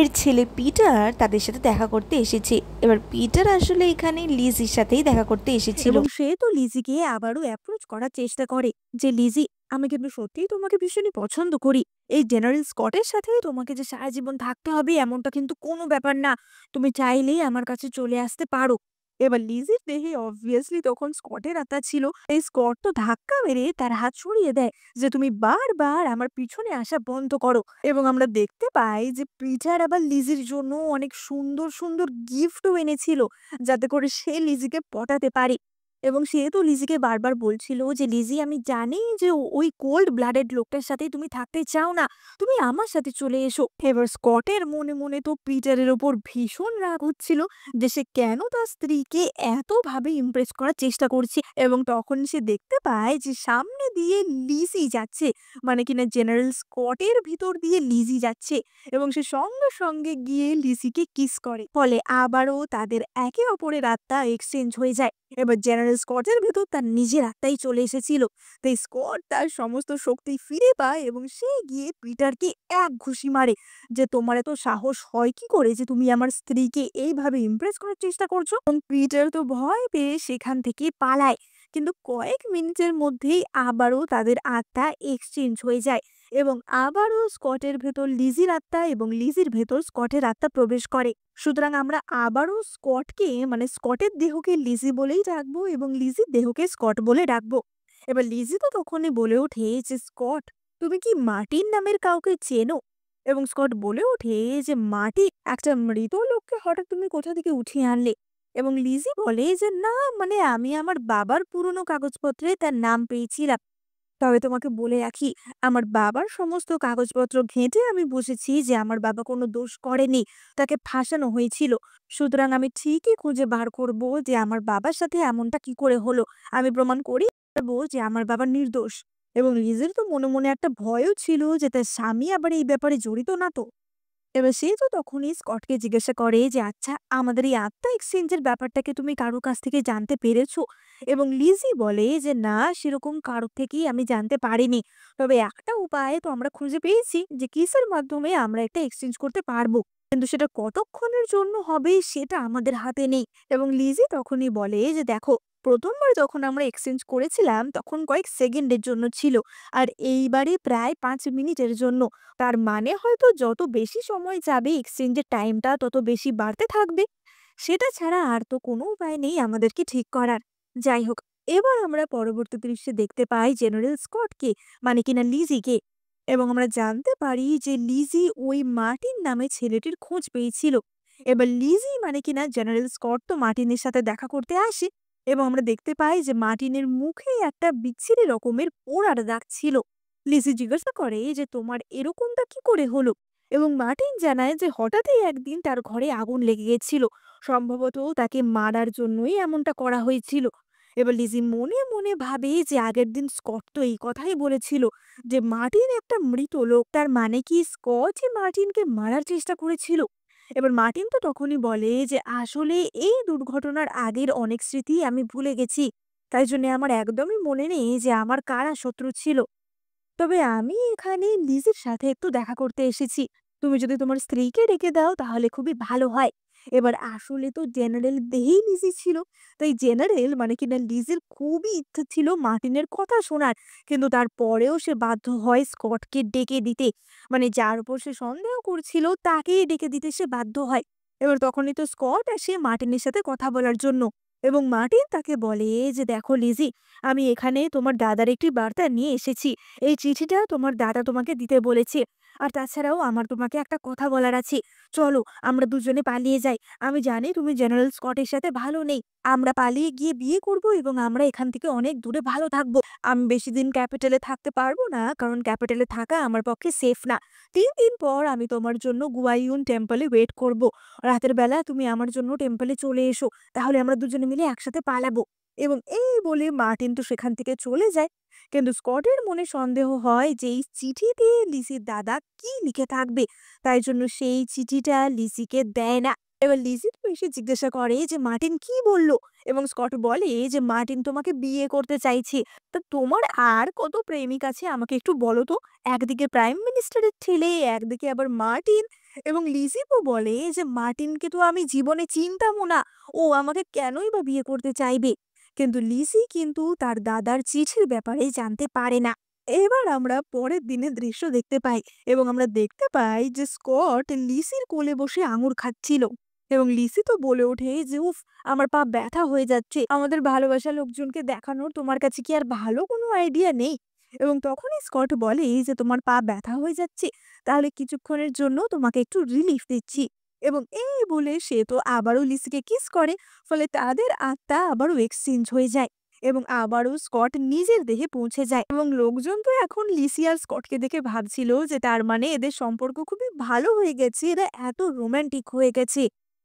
এর ছেলে পিটার তাদের সাথে দেখা করতে এসেছে। এবার পিটার আসলে এখানে লিজির সাথেই দেখা করতে এসেছিল। এবং সে তো লিজিকে আবারও অ্যাপ্রোচ করার চেষ্টা করে যে লিজি, আমি কিন্তু সত্যিই তোমাকে ভীষণই পছন্দ করি। এই জেনারেল স্কটের সাথে তোমাকে যে সারা জীবন থাকতে হবে এমনটা কিন্তু কোনো ব্যাপার না। তুমি চাইলেই আমার কাছে চলে আসতে পারো। এবার লিজির দেহে অবভিয়াসলি তখন স্কটের আত্মা ছিল। এই স্কট তো ধাক্কা মেরে তার হাত সরিয়ে দেয় যে তুমি বারবার আমার পিছনে আসা বন্ধ করো। এবং আমরা দেখতে পাই যে পিটার আবার লিজির জন্য অনেক সুন্দর সুন্দর গিফটও এনেছিল, যাতে করে সে লিজিকে পটাতে পারে। এবং সে তো লিজিকে বারবার বলছিল যে লিজি, আমি জানি যে ওই কোল্ড ব্লাডেড লোকটার সাথে তুমি থাকতে চাও না, তুমি আমার সাথে চলে এসো। এবার স্কটের মনে মনে তো পিটারের ওপর ভীষণ রাগ হচ্ছিল যে সে কেন তার স্ত্রীকে এতভাবে ইমপ্রেস করার চেষ্টা করছে। এবং তখন সে দেখতে পায় যে সামনে দিয়ে লিজি যাচ্ছে, মানে কিনা জেনারেল স্কটের ভিতর দিয়ে লিজি যাচ্ছে, এবং সে সঙ্গে সঙ্গে গিয়ে লিজিকে কিস করে। ফলে আবারও তাদের একে অপরের আত্মা এক্সচেঞ্জ হয়ে যায়। এবার জেনারেল স্কটের ভেতর তার নিজের আত্মাই চলে এসেছিল। তাই স্কট তার সমস্ত শক্তি ফিরে পায়, এবং সে গিয়ে পিটারকে এক ঘুষি মারে যে তোমার এত সাহস হয় কি করে যে তুমি আমার স্ত্রীকে এইভাবে ইমপ্রেস করার চেষ্টা করছো। এবং পিটার তো ভয় পেয়ে সেখান থেকে পালায়। কিন্তু কয়েক মিনিটের মধ্যেই আবারও তাদের আত্মা এক্সচেঞ্জ হয়ে যায়, এবং আবারও স্কটের ভেতর লিজির আত্মা এবং লিজির ভেতর স্কটের আত্মা প্রবেশ করে। সুতরাং আমরা আবারও স্কটকে, মানে স্কটের দেহকে লিজি বলেই ডাকবো, এবং লিজির দেহকে স্কট বলে ডাকবো। এবার লিজি তো তখনই বলে ওঠে যে স্কট, তুমি কি মার্টিন নামের কাউকে চেনো? এবং স্কট বলে ওঠে যে মার্টিন, একটা মৃত লোককে হঠাৎ তুমি কোথা থেকে উঠিয়ে আনলে? এবং লিজি বলে যে না, মানে আমি আমার বাবার পুরনো কাগজপত্রে তার নাম পেয়েছিলাম। তবে তোমাকে বলে রাখি, আমার বাবার সমস্ত কাগজপত্র ঘেঁটে আমি বুঝেছি যে আমার বাবা কোনো দোষ করেনি, তাকে ফাঁসানো হয়েছিল। সুতরাং আমি ঠিকই খুঁজে বার করব যে আমার বাবার সাথে এমনটা কি করে হলো। আমি প্রমাণ করেই ছাড়বো যে আমার বাবা নির্দোষ। এবং লিজের তো মনে মনে একটা ভয়ও ছিল যে তার স্বামী আবার এই ব্যাপারে জড়িত না তো। এবার সে তো তখনই স্কটকে জিজ্ঞাসা করে যে আচ্ছা, আমাদের এই আত্মা এক্সচেঞ্জের ব্যাপারটাকে তুমি কারো কাছ থেকে জানতে পেরেছো? এবং লিজি বলে যে না, সেরকম কারো থেকেই আমি জানতে পারিনি। তবে একটা উপায় তো আমরা খুঁজে পেয়েছি যে কিসের মাধ্যমে আমরা একটা এক্সচেঞ্জ করতে পারবো, কিন্তু সেটা কতক্ষণের জন্য হবে সেটা আমাদের হাতে নেই। এবং লিজি তখনই বলে যে দেখো, প্রথমবার যখন আমরা এক্সচেঞ্জ করেছিলাম তখন কয়েক সেকেন্ডের জন্য ছিল, আর এইবারে প্রায় 5 মিনিটের জন্য। তার মানে হয়তো যত বেশি সময় যাবে এক্সচেঞ্জের টাইমটা তত বেশি বাড়তে থাকবে। সেটা ছাড়া আর তো কোনো উপায় নেই আমাদেরকে ঠিক করার। যাই হোক, এবার আমরা পরবর্তী দৃশ্যে দেখতে পাই জেনারেল স্কটকে, মানে কিনা লিজিকে। এবং আমরা জানতে পারি যে লিজি ওই মার্টিন নামে ছেলেটির খোঁজ পেয়েছিল। এবার লিজি, মানে কিনা জেনারেল স্কট তো মার্টিনের সাথে দেখা করতে আসে, এবং আমরা দেখতে পাই যে মার্টিনের মুখে একটা বিচ্ছিরি রকমের পোড়ার দাগ ছিল। লিজি জিজ্ঞাসা করে যে তোমার এরকমটা কি করে হলো? এবং মার্টিন জানায় যে হঠাৎই একদিন তার ঘরে আগুন লেগে গেছিল, সম্ভবত তাকে মারার জন্যই এমনটা করা হয়েছিল। এবার লিজি মনে মনে ভাবে যে আগের দিন স্কট তো এই কথাই বলেছিল যে মার্টিন একটা মৃত লোক, তার মানে কি স্কটই মার্টিনকে মারার চেষ্টা করেছিল? এবার মার্টিন তো তখনই বলে যে আসলে এই দুর্ঘটনার আগের অনেক স্মৃতি আমি ভুলে গেছি, তাই জন্য আমার একদমই মনে নেই যে আমার কারা শত্রু ছিল। তবে আমি এখানে লিজির সাথে একটু দেখা করতে এসেছি। তুমি যদি তোমার স্ত্রীকে ডেকে দাও তাহলে খুবই ভালো হয়। এবার আসলে তো জেনারেল দেহেই লিজি ছিল। তাই জেনারেল মানে কিনা লিজির খুবই ইচ্ছা ছিল মার্টিনের কথা শোনার। কিন্তু তারপরেও সে বাধ্য হয় স্কটকে ডেকে দিতে। মানে যার উপর সে সন্দেহ করছিল তাকেই ডেকে দিতে সে বাধ্য হয়। এবার তখনই তো স্কট আসে মার্টিনের সাথে কথা বলার জন্য। এবং মার্টিন তাকে বলে যে, "দেখো লিজি, আমি এখানে তোমার দাদার একটি বার্তা নিয়ে এসেছি। এই চিঠিটা তোমার দাদা তোমাকে দিতে বলেছে। আর তাছাড়াও আমার তোমাকে একটা কথা বলার আছে। চলো আমরা দুজনে পালিয়ে যাই। আমি জানি তুমি জেনারেল স্কটের সাথে ভালো নেই। আমরা পালিয়ে গিয়ে বিয়ে করব এবং আমরা এখান থেকে অনেক দূরে ভালো থাকবো। আমি বেশিদিন ক্যাপিটালে থাকতে পারবো না, কারণ ক্যাপিটালে থাকা আমার পক্ষে সেফ না। ৩ দিন পর আমি তোমার জন্য গুয়াইউন টেম্পলে ওয়েট করব। রাতের বেলা তুমি আমার জন্য টেম্পলে চলে এসো। তাহলে আমরা দুজনে মিলে একসাথে পালাবো।" এবং এই বলে মার্টিন তো সেখান থেকে চলে যায়। কিন্তু স্কটের মনে সন্দেহ হয় যে এই চিঠিতে লিজির দাদা কি লিখে থাকবে। তাই জন্য সেই চিঠিটা লিজিকে দেয় না। এবার লিজি তো এসে জিজ্ঞাসা করে যে মার্টিন কি বলল? এবং স্কট বলে যে মার্টিন তোমাকে বিয়ে করতে চাইছে। তা তোমার আর কত প্রেমিক আছে আমাকে একটু বলো তো? একদিকে প্রাইম মিনিস্টারের ছেলে, একদিকে আবার মার্টিন। এবং লিজি তো বলে যে মার্টিনকে তো আমি জীবনে চিনতামও না। ও আমাকে কেনই বা বিয়ে করতে চাইবে? কিন্তু লিজি কিন্তু তার দাদার চিঠির ব্যাপারে জানতে পারে না। এবার আমরা পরের দিনের দৃশ্য দেখতে পাই এবং আমরা দেখতে পাই যে স্কট লিসির কোলে বসে আঙুর খাচ্ছিল। এবং লিসি তো বলে ওঠে যে, "উফ! আমার পা ব্যথা হয়ে যাচ্ছে। আমাদের ভালোবাসার লোকজনকে দেখানোর তোমার কাছে কি আর ভালো কোনো আইডিয়া নেই?" এবং তখনই স্কট বলে যে, "তোমার পা ব্যথা হয়ে যাচ্ছে? তাহলে কিছুক্ষণের জন্য তোমাকে একটু রিলিফ দিচ্ছি।" এবং এই বলে সে তো আবারও লিসিকে কিস করে। ফলে তাদের আত্মা আবারও এক্সচেঞ্জ হয়ে যায় এবং আবারও স্কট নিজের দেহে পৌঁছে যায়। এবং লোকজন তো এখন লিসি আর স্কটকে দেখে ভাবছিল যে তার মানে এদের সম্পর্ক খুবই ভালো হয়ে গেছে, এরা এত রোমান্টিক হয়ে গেছে।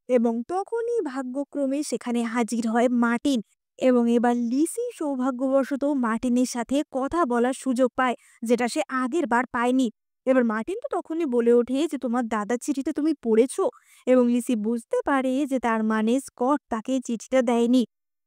এবং তখনই ভাগ্যক্রমে সেখানে হাজির হয় মার্টিন। এবং এবার লিসি সৌভাগ্যবশত মার্টিনের সাথে কথা বলার সুযোগ পায়, যেটা সে আগের বার পায়নি। এবার মার্টিন তো তখনই বলে ওঠে যে, "তোমার দাদার চিঠিটা তুমি পড়েছো?" এবং লিসি বুঝতে পারে যে তার মানে স্কট তাকে চিঠিটা দেয়নি।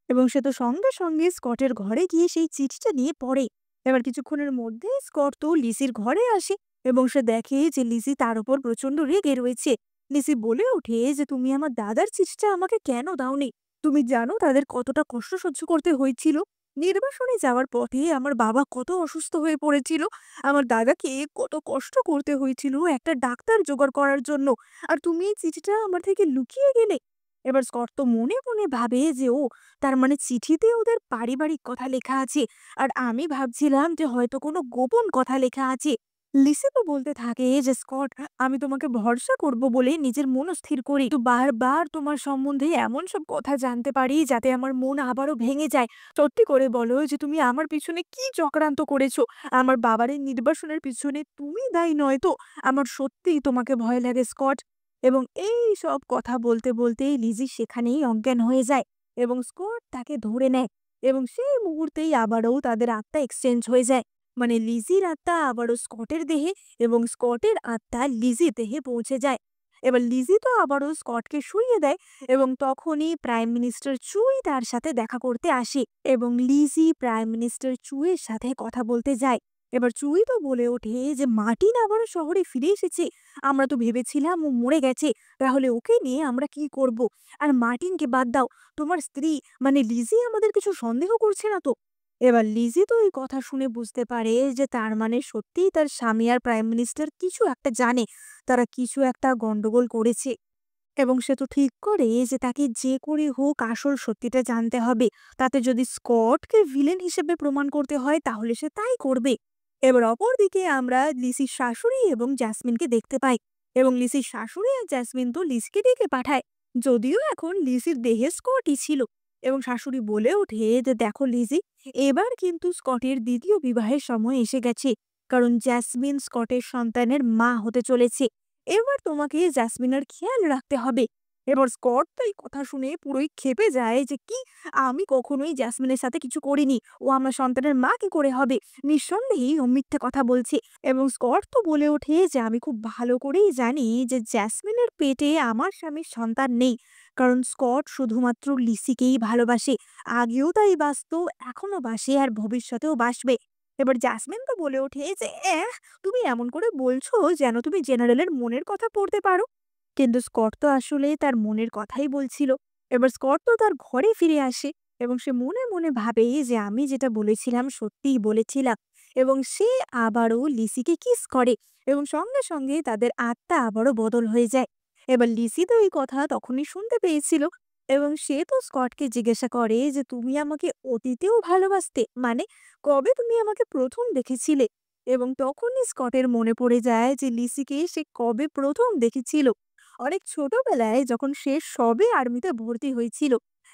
এবং সে তো সঙ্গে সঙ্গে স্কটের ঘরে গিয়ে সেই চিঠিটা নিয়ে পড়ে। এবার কিছুক্ষণের মধ্যে স্কট তো লিসির ঘরে আসে এবং সে দেখে যে লিসি তার উপর প্রচন্ড রেগে রয়েছে। লিসি বলে ওঠে যে, "তুমি আমার দাদার চিঠিটা আমাকে কেন দাওনি? তুমি জানো তাদের কতটা কষ্ট সহ্য করতে হয়েছিল? নির্বাসনে যাওয়ার পথে আমার বাবা কত অসুস্থ হয়ে পড়েছিল। আমার দাদাকে কত কষ্ট করতে হয়েছিল একটা ডাক্তার জোগাড় করার জন্য। আর তুমি এই চিঠিটা আমার থেকে লুকিয়ে গেলে?" এবার স্কট তো মনে মনে ভাবে যে, ও তার মানে চিঠিতে ওদের পারিবারিক কথা লেখা আছে। আর আমি ভাবছিলাম যে হয়তো কোনো গোপন কথা লেখা আছে। লিসি তো বলতে থাকে যে, "স্কট, আমি তোমাকে ভরসা করব বলে নিজের মনস্থির করি। কিন্তু বারবার তোমার সম্বন্ধে এমন সব কথা জানতে পারি যাতে আমার মন আবারও ভেঙে যায়। সত্যি করে বলো যে তুমি আমার পিছনে কি চক্রান্ত করেছো? আমার বাবার এই নির্বাসনের পিছনে তুমি দায়ী নয় তো?" আমার সত্যিই তোমাকে ভয় লাগে স্কট। এবং এই সব কথা বলতে বলতেই লিজি সেখানেই অজ্ঞান হয়ে যায় এবং স্কট তাকে ধরে নেয়। এবং সেই মুহূর্তেই আবারও তাদের আত্মা এক্সচেঞ্জ হয়ে যায়। মানে লিজির আত্মা আবারও স্কটের দেহে এবং স্কটের আত্মা লিজির দেহে পৌঁছে যায়। এবার লিজি তো আবারও স্কটকে শুইয়ে দেয় এবং তখনই প্রাইম মিনিস্টার চুই তার সাথে দেখা করতে আসে এবং লিজি প্রাইম মিনিস্টার চুয়ের সাথে কথা বলতে যায়। এবার চুই তো বলে ওঠে যে মার্টিন আবারও শহরে ফিরে এসেছে। আমরা তো ভেবেছিলাম ও মরে গেছে। তাহলে ওকে নিয়ে আমরা কি করব? আর মার্টিনকে বাদ দাও। তোমার স্ত্রী মানে লিজি আমাদের কিছু সন্দেহ করছে না তো? এবার লিজি তো এই কথা শুনে বুঝতে পারে যে তার মানে সত্যিই তার স্বামী আর প্রাইম মিনিস্টার কিছু একটা জানে। তারা কিছু একটা গন্ডগোল করেছে। এবং সে তো ঠিক করে যে তাকে যে করে হোক আসল সত্যিটা জানতে হবে। তাতে যদি স্কটকে ভিলেন হিসেবে প্রমাণ করতে হয় তাহলে সে তাই করবে। এবার অপরদিকে আমরা লিসির শাশুড়ি এবং জ্যাসমিনকে দেখতে পাই এবং লিসির শাশুড়ি আর জ্যাসমিন তো লিসকে ডেকে পাঠায়। যদিও এখন লিসির দেহে স্কটই ছিল। এবং শাশুড়ি বলে ওঠে যে, "দেখো লিজি, এবার কিন্তু স্কটের দ্বিতীয় বিবাহের সময় এসে গেছে, কারণ জ্যাসমিন স্কটের সন্তানের মা হতে চলেছে। এবার তোমাকে জাসমিনের খেয়াল রাখতে হবে।" এবার স্কট তো এই কথা শুনে পুরোই ক্ষেপে যায় যে, "কি? আমি কখনোই জাসমিনের সাথে কিছু করিনি। ও আমার সন্তানের মা কি করে হবে? নিঃসন্দেহেই ও মিথ্যে কথা বলছে।" এবং স্কট তো বলে ওঠে যে, "আমি খুব ভালো করেই জানি যে জ্যাসমিনের পেটে আমার স্বামীর সন্তান নেই। কারণ স্কট শুধুমাত্র লিসিকেই ভালোবাসে। আগেও তাই বাসতো, এখনো বাসে আর ভবিষ্যতেও বাসবে।" এবার জাসমিন তো বলে ওঠে যে, "অ্যাঁ তুমি এমন করে বলছো যেন তুমি জেনারেলের মনের কথা পড়তে পারো।" কিন্তু স্কট তো আসলে তার মনের কথাই বলছিল। এবার স্কট তো তার ঘরে ফিরে আসে এবং সে মনে মনে ভাবে যে আমি যেটা বলেছিলাম সত্যিই বলেছিলাম। এবং সে আবারও লিসিকে কিস করে এবং সঙ্গে সঙ্গে তাদের আত্মা আবারও বদল হয়ে যায়। এবার লিসি তো এই কথা তখনই শুনতে পেয়েছিল এবং সে তো স্কটকে জিজ্ঞাসা করে যে তুমি আমাকে অতীতেও ভালোবাসতে, মানে কবে তুমি আমাকে প্রথম দেখেছিলে? এবং তখনই স্কটের মনে পড়ে যায় যে লিসিকে সে কবে প্রথম দেখেছিল। অনেক ছোটবেলায় যখন সে সবে আর্মিতে ভর্তি হয়েছিল।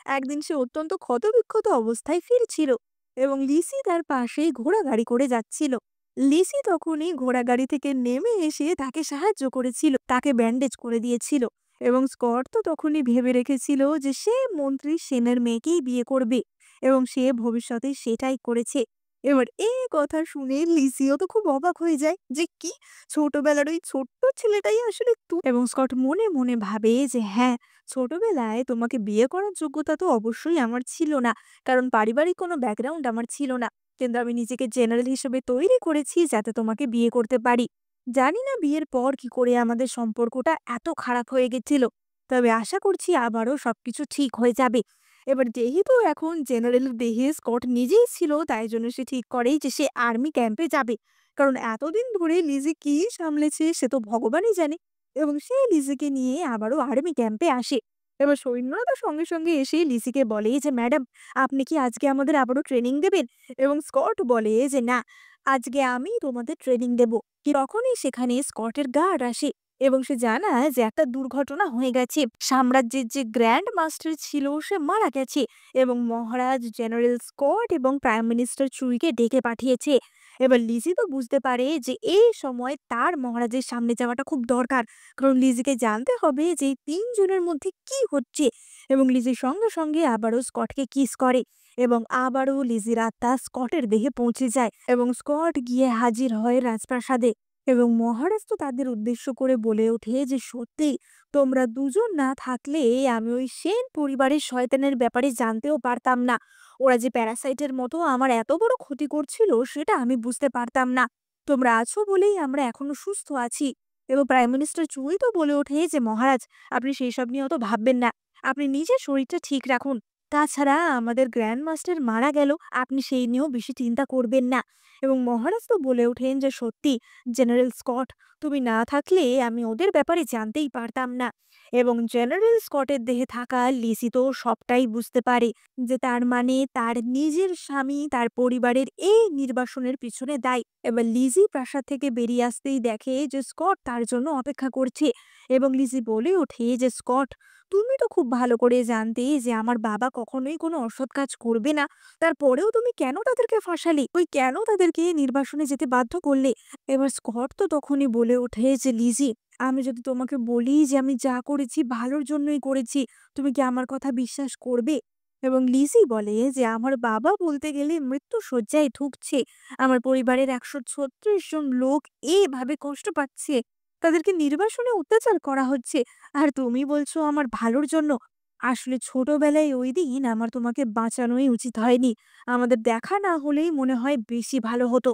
একদিন সে অত্যন্ত ক্ষতবিক্ষত অবস্থায় ফিরছিল এবং লিসি তার পাশে ঘোড়াগাড়ি করে যাচ্ছিল। লিসি তখনই ঘোড়াগাড়ি থেকে নেমে এসে তাকে সাহায্য করেছিল, তাকে ব্যান্ডেজ করে দিয়েছিল। এবং স্কট তো তখনই ভেবে রেখেছিল যে সে মন্ত্রী সেনের মেয়েকেই বিয়ে করবে এবং সে ভবিষ্যতে সেটাই করেছে। এবার এই কথা শুনে লিসিও তো খুব অবাক হয়ে যায় যে কি, ছোটবেলার ওই ছোট্ট ছেলেটাই আসলে তুই। এবং স্কট মনে মনে ভাবে যে হ্যাঁ, ছোটবেলায় তোমাকে বিয়ে করার যোগ্যতা তো অবশ্যই আমার ছিল না, কারণ পারিবারিক কোনো ব্যাকগ্রাউন্ড আমার ছিল না। কিন্তু আমি নিজেকে জেনারেল হিসেবে তৈরি করেছি যাতে তোমাকে বিয়ে করতে পারি। জানি না বিয়ের পর কি করে আমাদের সম্পর্কটা এত খারাপ হয়ে গেছিল, তবে আশা করছি আবারও সবকিছু ঠিক হয়ে যাবে। এবার যেহেতু এখন জেনারেল দেহে স্কট নিজেই ছিল, তাই জন্য সে ঠিক করে যে সে আর্মি ক্যাম্পে যাবে, কারণ এতদিন ধরে লিজি কি সামলেছে সে তো ভগবানই জানে। এবং সে লিজিকে নিয়ে আবারও আর্মি ক্যাম্পে আসে। এবার সৈন্যরা তো সঙ্গে সঙ্গে এসে লিজিকে বলে যে ম্যাডাম, আপনি কি আজকে আমাদের আবারও ট্রেনিং দেবেন? এবং স্কট বলে যে না, আজকে আমি তোমাদের ট্রেনিং দেব। তখনই সেখানে স্কটের গার্ড আসে এবং সে জানায় যে একটা দুর্ঘটনা হয়ে গেছে, সাম্রাজ্যের যে গ্র্যান্ড মাস্টার ছিল সে মারা গেছে এবং মহারাজ জেনারেল স্কট এবং প্রাইম মিনিস্টার চুইকে ডেকে পাঠিয়েছে। এবার লিজি তো বুঝতে পারে যে এই সময় তার মহারাজের সামনে যাওয়াটা খুব দরকার, কারণ লিজিকে জানতে হবে যে এই তিনজনের মধ্যে কি হচ্ছে। এবং লিজির সঙ্গে সঙ্গে আবারও স্কটকে কিস করে এবং আবারও লিজির আত্মা স্কটের দেহে পৌঁছে যায় এবং স্কট গিয়ে হাজির হয় রাজপ্রাসাদে। এবং মহারাজ তো তাদের উদ্দেশ্য করে বলে ওঠে যে সত্যি তোমরা দুজন না থাকলে আমি ওই সেন পরিবারের শয়তানের ব্যাপারে জানতেও পারতাম না। ওরা যে প্যারাসাইটের মতো আমার এত বড় ক্ষতি করছিল সেটা আমি বুঝতে পারতাম না। তোমরা আছো বলেই আমরা এখনো সুস্থ আছি। এবং প্রাইম মিনিস্টার চুই তো বলে ওঠে যে মহারাজ, আপনি সেই সব নিয়ে অত ভাববেন না, আপনি নিজের শরীরটা ঠিক রাখুন। তাছাড়া আমাদের গ্র্যান্ড মাস্টার মারা গেল, আপনি সেই নিয়েও বেশি চিন্তা করবেন না। এবং মহারাজ তো বলে ওঠেন যে সত্যি জেনারেল স্কট, তুমি না থাকলে আমি ওদের ব্যাপারে জানতেই পারতাম না। এবং জেনারেল স্কটের দেহে থাকা লিসি তো সবটাই বুঝতে পারে যে তার মানে তার নিজের স্বামী তার পরিবারের এই নির্বাসনের পিছনে দায়ী। এবার লিজি প্রাসাদ থেকে বেরিয়ে আসতেই দেখে যে স্কট তার জন্য অপেক্ষা করছে এবং লিজি বলে ওঠে যে স্কট, তুমি তো খুব ভালো করে জানতে যে আমার বাবা কখনোই কোনো অসৎ কাজ করবে না, তারপরেও তুমি কেন তাদেরকে ফাঁসালে, ওই কেন তাদেরকে নির্বাসনে যেতে বাধ্য করলে? এবার স্কট তো তখনই বলে ওঠে যে লিজি, আমি যদি তোমাকে বলি যে আমি যা করেছি ভালোর জন্যই করেছি, তুমি কি আমার কথা বিশ্বাস করবে? এবং লিজি বলে যে আমার বাবা বলতে গেলে মৃত্যু শয্যায় ঢুকছে, আমার পরিবারের 136 জন লোক এইভাবে কষ্ট পাচ্ছে, তাদেরকে নির্বাসনে অত্যাচার করা হচ্ছে, আর তুমি বলছো আমার ভালোর জন্য। আসলে ছোটবেলায় ওই দিন আমার তোমাকে বাঁচানোই উচিত হয়নি, আমাদের দেখা না হলেই মনে হয় বেশি ভালো হতো।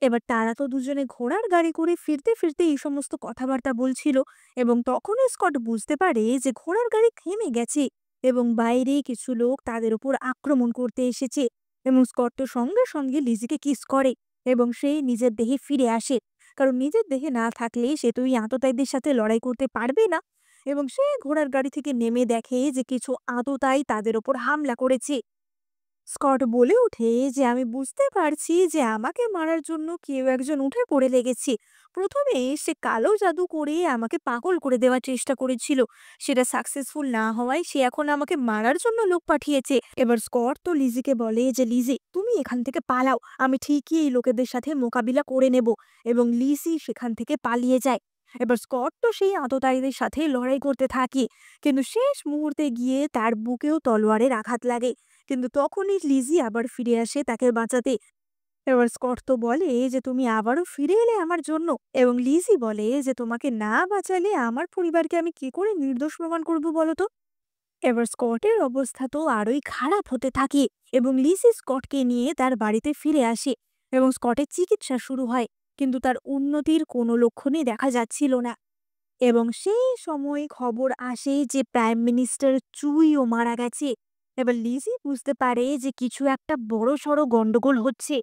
এবার তারা তো দুজনে ঘোড়ার গাড়ি করে ফিরতে ফিরতে এই সমস্ত কথাবার্তা বলছিল এবং তখনই স্কট বুঝতে পারে যে ঘোড়ার গাড়ি থেমে গেছে এবং বাইরে কিছু লোক তাদের উপর আক্রমণ করতে এসেছে। এবং স্কট তো সঙ্গে সঙ্গে লিজিকে কিস করে এবং সে নিজের দেহে ফিরে আসে, কারণ নিজের দেহে না থাকলে সে তো এই আততায়ীদের সাথে লড়াই করতে পারবে না। এবং সে ঘোড়ার গাড়ি থেকে নেমে দেখে যে কিছু আততায়ী তাদের ওপর হামলা করেছে। স্কট বলে ওঠে যে আমি বুঝতে পারছি যে আমাকে মারার জন্য কেউ একজন উঠে পড়ে লেগেছে। প্রথমে সে কালো জাদু করে আমাকে পাগল করে দেওয়ার চেষ্টা করেছিল, সেটা সাকসেসফুল না হওয়ায় সে এখন আমাকে মারার জন্য লোক পাঠিয়েছে। এবার স্কট তো লিজিকে বলে যে লিজি, তুমি এখান থেকে পালাও, আমি ঠিকই এই লোকেদের সাথে মোকাবিলা করে নেব। এবং লিজি সেখান থেকে পালিয়ে যায়। এবার স্কট তো সেই আততায়ীদের সাথে লড়াই করতে থাকে, কিন্তু শেষ মুহূর্তে গিয়ে তার বুকেও তলোয়ারের আঘাত লাগে। কিন্তু তখনই লিজি আবার ফিরে আসে তাকে বাঁচাতে। এবার স্কট তো বলে যে তুমি আবারও ফিরে এলে আমার জন্য। এবং লিজি বলে যে তোমাকে না বাঁচালে আমার পরিবারকে আমি কি করে নির্দোষ প্রমাণ করবো বলো তো। এবার স্কটের অবস্থা তো আরোই খারাপ হতে থাকে এবং লিজি স্কটকে নিয়ে তার বাড়িতে ফিরে আসে এবং স্কটের চিকিৎসা শুরু হয়, কিন্তু তার উন্নতির কোনো লক্ষণই দেখা যাচ্ছিল না। এবং সেই সময় খবর আসে যে প্রাইম মিনিস্টার চুইও মারা গেছে। এবার লিজি বুঝতে পারে যে কিছু একটা বড়সড় গন্ডগোল হচ্ছে।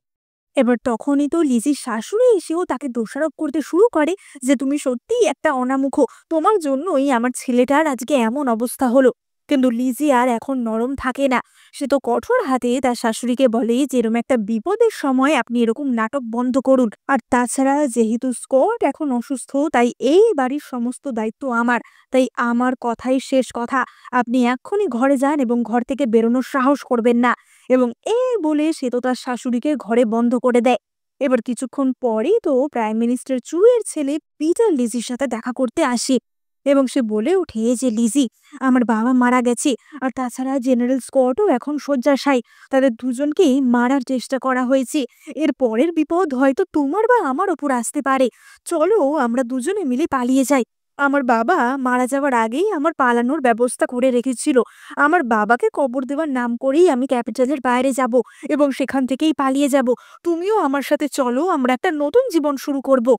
এবার তখনই তো লিজির শাশুড়ি এসেও তাকে দোষারোপ করতে শুরু করে যে তুমি সত্যিই একটা অনামুখ, তোমার জন্যই আমার ছেলেটার আজকে এমন অবস্থা হলো। কিন্তু লিজি আর এখন নরম থাকে না, সে তো কঠোর হাতে তার শাশুড়িকে বলে যে এরকম একটা বিপদের সময় আপনি এরকম নাটক বন্ধ করুন। আর তাছাড়া যেহেতু স্কট এখন অসুস্থ, তাই এই বাড়ির সমস্ত দায়িত্ব আমার, তাই আমার কথাই শেষ কথা। আপনি এক্ষুনি ঘরে যান এবং ঘর থেকে বেরোনোর সাহস করবেন না। এবং এই বলে সে তো তার শাশুড়িকে ঘরে বন্ধ করে দেয়। এবার কিছুক্ষণ পরেই তো প্রাইম মিনিস্টার চুয়ের ছেলে পিটার লিজির সাথে দেখা করতে আসে এবং সে বলে ওঠে যে লিজি, আমার বাবা মারা গেছে, আর তাছাড়া জেনারেল স্কটও এখন শয্যাশায়ী। তাদের দুজনকেই মারার চেষ্টা করা হয়েছে। এর পরের বিপদ হয়তো তোমার বা আমার ওপর আসতে পারে। চলো আমরা দুজনে মিলে পালিয়ে যাই। আমার বাবা মারা যাওয়ার আগেই আমার পালানোর ব্যবস্থা করে রেখেছিল। আমার বাবাকে কবর দেওয়ার নাম করেই আমি ক্যাপিটালের বাইরে যাব এবং সেখান থেকেই পালিয়ে যাব। তুমিও আমার সাথে চলো, আমরা একটা নতুন জীবন শুরু করব।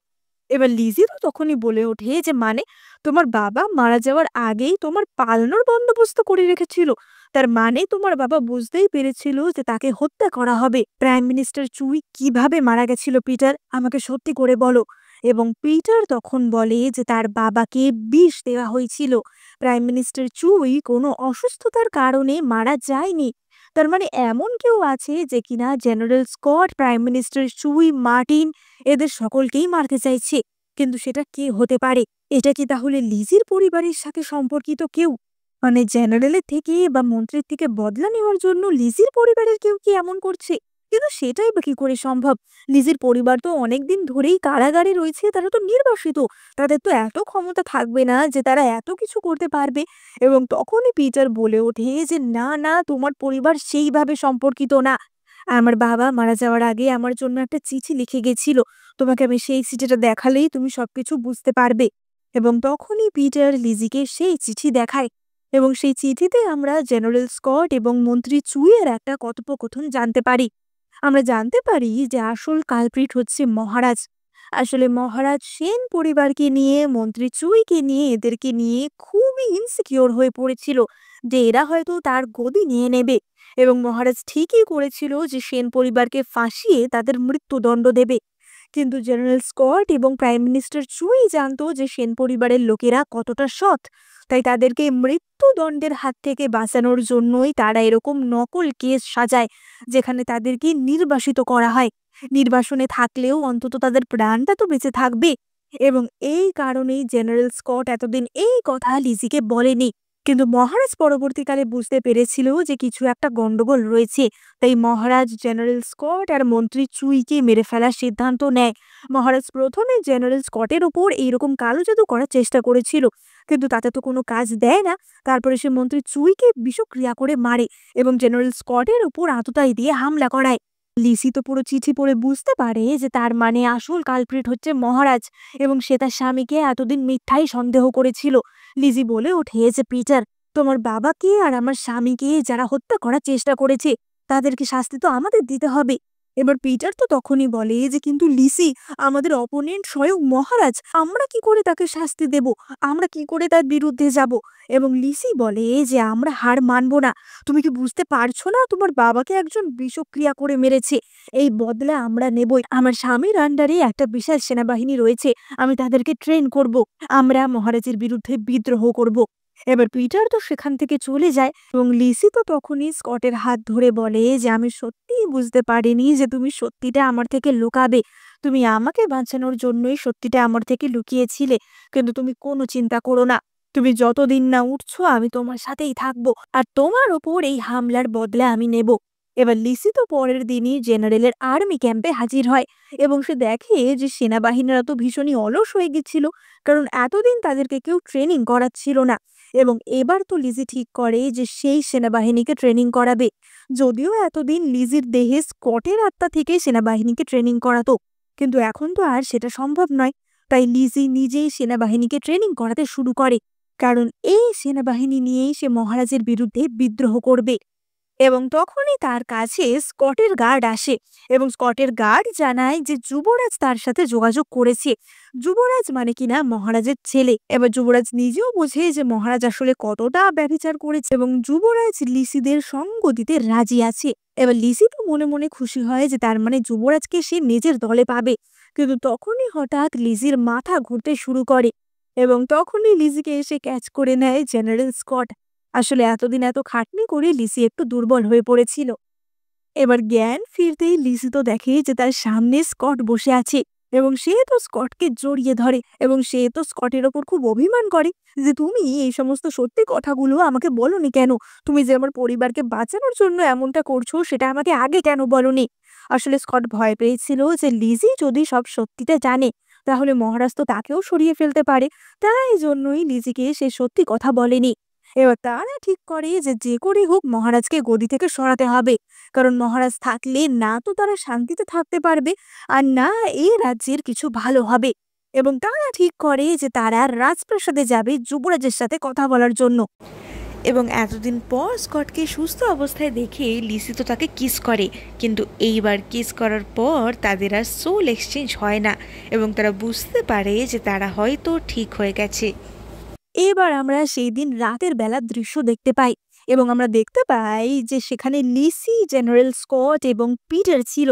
এবার লিজি তো তখনই বলে ওঠে যে মানে, তোমার বাবা মারা যাওয়ার আগেই তোমার পালানোর বন্দোবস্ত করে রেখেছিল? তার মানে তোমার বাবা বুঝতেই পেরেছিল যে তাকে হত্যা করা হবে। প্রাইম মিনিস্টার চুই কিভাবে মারা গেছিল পিটার, আমাকে সত্যি করে বলো। এবং পিটার তখন বলে যে তার বাবাকে বিষ দেওয়া হয়েছিল। প্রাইম মিনিস্টার চুই কোনো অসুস্থতার কারণে মারা যায়নি। তার মানে এমন কেউ আছে যে কিনা জেনারেল স্কট, প্রাইম মিনিস্টার চুই, মার্টিন, এদের সকলকেই মারতে চাইছে। কিন্তু সেটা কে হতে পারে? এটা কি তাহলে লিজির পরিবারের সাথে সম্পর্কিত কেউ? মানে জেনারেলের থেকে বা মন্ত্রীর থেকে বদলা নেওয়ার জন্য লিজির পরিবারের কেউ কি এমন করছে? কিন্তু সেটাই বা কি করে সম্ভব? লিজির পরিবার তো অনেকদিন ধরেই কারাগারে রয়েছে, তারা তো নির্বাসিত। তাদের তো এত ক্ষমতা থাকবে না যে তারা এত কিছু করতে পারবে। এবং তখনই পিটার বলে ওঠে যে না না, তোমার পরিবার সেইভাবে সম্পর্কিত না। আমার বাবা মারা যাওয়ার আগে আমার জন্য একটা চিঠি লিখে গেছিল। তোমাকে আমি সেই চিঠিটা দেখালেই তুমি সবকিছু বুঝতে পারবে। এবং তখনই পিটার লিজিকে সেই চিঠি দেখায় এবং সেই চিঠিতে আমরা জেনারেল স্কট এবং মন্ত্রী চুইয়ের একটা কথোপকথন জানতে পারি। আমরা জানতে পারি যে আসল কালপ্রিট হচ্ছে মহারাজ। আসলে মহারাজ সেন পরিবারকে নিয়ে, মন্ত্রী চুইকে নিয়ে, এদেরকে নিয়ে খুবই ইনসিকিওর হয়ে পড়েছিল যে এরা হয়তো তার গদি নিয়ে নেবে। এবং মহারাজ ঠিকই করেছিল যে সেন পরিবারকে ফাঁসিয়ে তাদের মৃত্যুদণ্ড দেবে। কিন্তু জেনারেল স্কট এবং প্রাইম মিনিস্টার চুই জানতো যে সেন পরিবারের লোকেরা কতটা সৎ। তাই তাদেরকে মৃত্যুদণ্ডের হাত থেকে বাঁচানোর জন্যই তারা এরকম নকল কেস সাজায়, যেখানে তাদেরকে নির্বাসিত করা হয়। নির্বাসনে থাকলেও অন্তত তাদের প্রাণটা তো বেঁচে থাকবে। এবং এই কারণেই জেনারেল স্কট এতদিন এই কথা লিজিকে বলেনি। কিন্তু মহারাজ পরবর্তীকালে বুঝতে পেরেছিল যে কিছু একটা গন্ডগোল রয়েছে। তাই মহারাজ জেনারেল স্কট আর মন্ত্রী চুইকে মেরে ফেলার সিদ্ধান্ত নেয়। মহারাজ প্রথমে জেনারেল স্কটের ওপর এইরকম কালো জাদু করার চেষ্টা করেছিল, কিন্তু তাতে তো কোনো কাজ দেয় না। তারপরে সে মন্ত্রী চুইকে বিষক্রিয়া করে মারে এবং জেনারেল স্কটের ওপর আততায়ী দিয়ে হামলা করায়। লিসি তো পুরো চিঠি পড়ে বুঝতে পারে যে তার মানে আসল কালপ্রিট হচ্ছে মহারাজ এবং সে তার স্বামীকে এতদিন মিথ্যাই সন্দেহ করেছিল। লিজি বলে ওঠে যে পিটার, তোমার বাবাকে আর আমার স্বামীকে যারা হত্যা করার চেষ্টা করেছে তাদেরকে শাস্তি তো আমাদের দিতে হবে। এবার পিটার তো তখনই বলে যে কিন্তু লিসি, আমাদের অপোনেন্ট স্বয়ং মহারাজ, আমরা কি করে তাকে শাস্তি দেব? আমরা কি করে তার বিরুদ্ধে যাব? এবং লিসি বলে যে আমরা হার মানব না। তুমি কি বুঝতে পারছো না, তোমার বাবাকে একজন বিষক্রিয়া করে মেরেছে, এই বদলা আমরা নেবই। আমার স্বামীর আন্ডারে একটা বিশাল সেনাবাহিনী রয়েছে, আমি তাদেরকে ট্রেন করব। আমরা মহারাজের বিরুদ্ধে বিদ্রোহ করব। এবার পিটার তো সেখান থেকে চলে যায় এবং লিসি তো তখনই স্কটের হাত ধরে বলে যে আমি সত্যিই বুঝতে পারিনি যে তুমি সত্যিটা আমার থেকে লুকাবে। তুমি আমাকে বাঁচানোর জন্যই সত্যিটা আমার থেকে লুকিয়েছিলে। কিন্তু তুমি কোনো চিন্তা করো না, তুমি যতদিন না উঠছো আমি তোমার সাথেই থাকবো, আর তোমার ওপর এই হামলার বদলা আমি নেব। এবার লিসি তো পরের দিনই জেনারেলের আর্মি ক্যাম্পে হাজির হয় এবং সে দেখে যে সেনাবাহিনীরা তো ভীষণই অলস হয়ে গেছিল, কারণ এতদিন তাদেরকে কেউ ট্রেনিং করাচ্ছিল না। এবং এবার তো লিজি ঠিক করে যে সেই সেনাবাহিনীকে ট্রেনিং করাবে। যদিও এতদিন লিজির দেহে স্কটের আত্মা থেকে সেনাবাহিনীকে ট্রেনিং করাতো, কিন্তু এখন তো আর সেটা সম্ভব নয়। তাই লিজি নিজেই সেনাবাহিনীকে ট্রেনিং করাতে শুরু করে, কারণ এই সেনাবাহিনী নিয়েই সে মহারাজের বিরুদ্ধে বিদ্রোহ করবে। এবং তখনই তার কাছে স্কটের গার্ড আসে এবং স্কটের গার্ড জানায় যে যুবরাজ তার সাথে যোগাযোগ করেছে। যুবরাজ মানে কিনা মহারাজের ছেলে। এবার যুবরাজ নিজেও বোঝে যে মহারাজ আসলে কতটা ব্যভিচার করেছে এবং যুবরাজ লিসিদের সঙ্গ দিতে রাজি আছে। এবার লিসি তো মনে মনে খুশি হয় যে তার মানে যুবরাজকে সে নিজের দলে পাবে। কিন্তু তখনই হঠাৎ লিজির মাথা ঘুরতে শুরু করে এবং তখনই লিজিকে এসে ক্যাচ করে নেয় জেনারেল স্কট। আসলে এতদিন এত খাটনি করে লিসি একটু দুর্বল হয়ে পড়েছিল। এবার জ্ঞান ফিরতেই লিসি তো দেখে যে তার সামনে স্কট বসে আছে এবং সে তো স্কটকে জড়িয়ে ধরে এবং সে তো স্কটের ওপর খুব অভিমান করে যে তুমি এই সমস্ত সত্যি কথাগুলো আমাকে বলনি কেন? তুমি যে আমার পরিবারকে বাঁচানোর জন্য এমনটা করছো সেটা আমাকে আগে কেন বলনি? আসলে স্কট ভয় পেয়েছিল যে লিজি যদি সব সত্যিটা জানে তাহলে মহারাজ তো তাকেও সরিয়ে ফেলতে পারে। তাই জন্যই লিজিকে সে সত্যি কথা বলেনি। এবার তারা ঠিক করে যে যে করে হোক মহারাজকে গদি থেকে সরাতে হবে, কারণ মহারাজ থাকলে না তো তারা শান্তিতে থাকতে পারবে আর না এই রাজ্যের কিছু ভালো হবে। এবং তারা ঠিক করে যে তারা রাজপ্রাসাদে যাবে যুবরাজের সাথে কথা বলার জন্য। এবং এতদিন পর স্কটকে সুস্থ অবস্থায় দেখে লিসি তো তাকে কিস করে, কিন্তু এইবার কিস করার পর তাদের আর সোল এক্সচেঞ্জ হয় না এবং তারা বুঝতে পারে যে তারা হয়তো ঠিক হয়ে গেছে। এবার আমরা সেই দিন রাতের বেলার দৃশ্য দেখতে পাই এবং আমরা দেখতে পাই যে সেখানে লিসি, জেনারেল স্কট এবং পিটার ছিল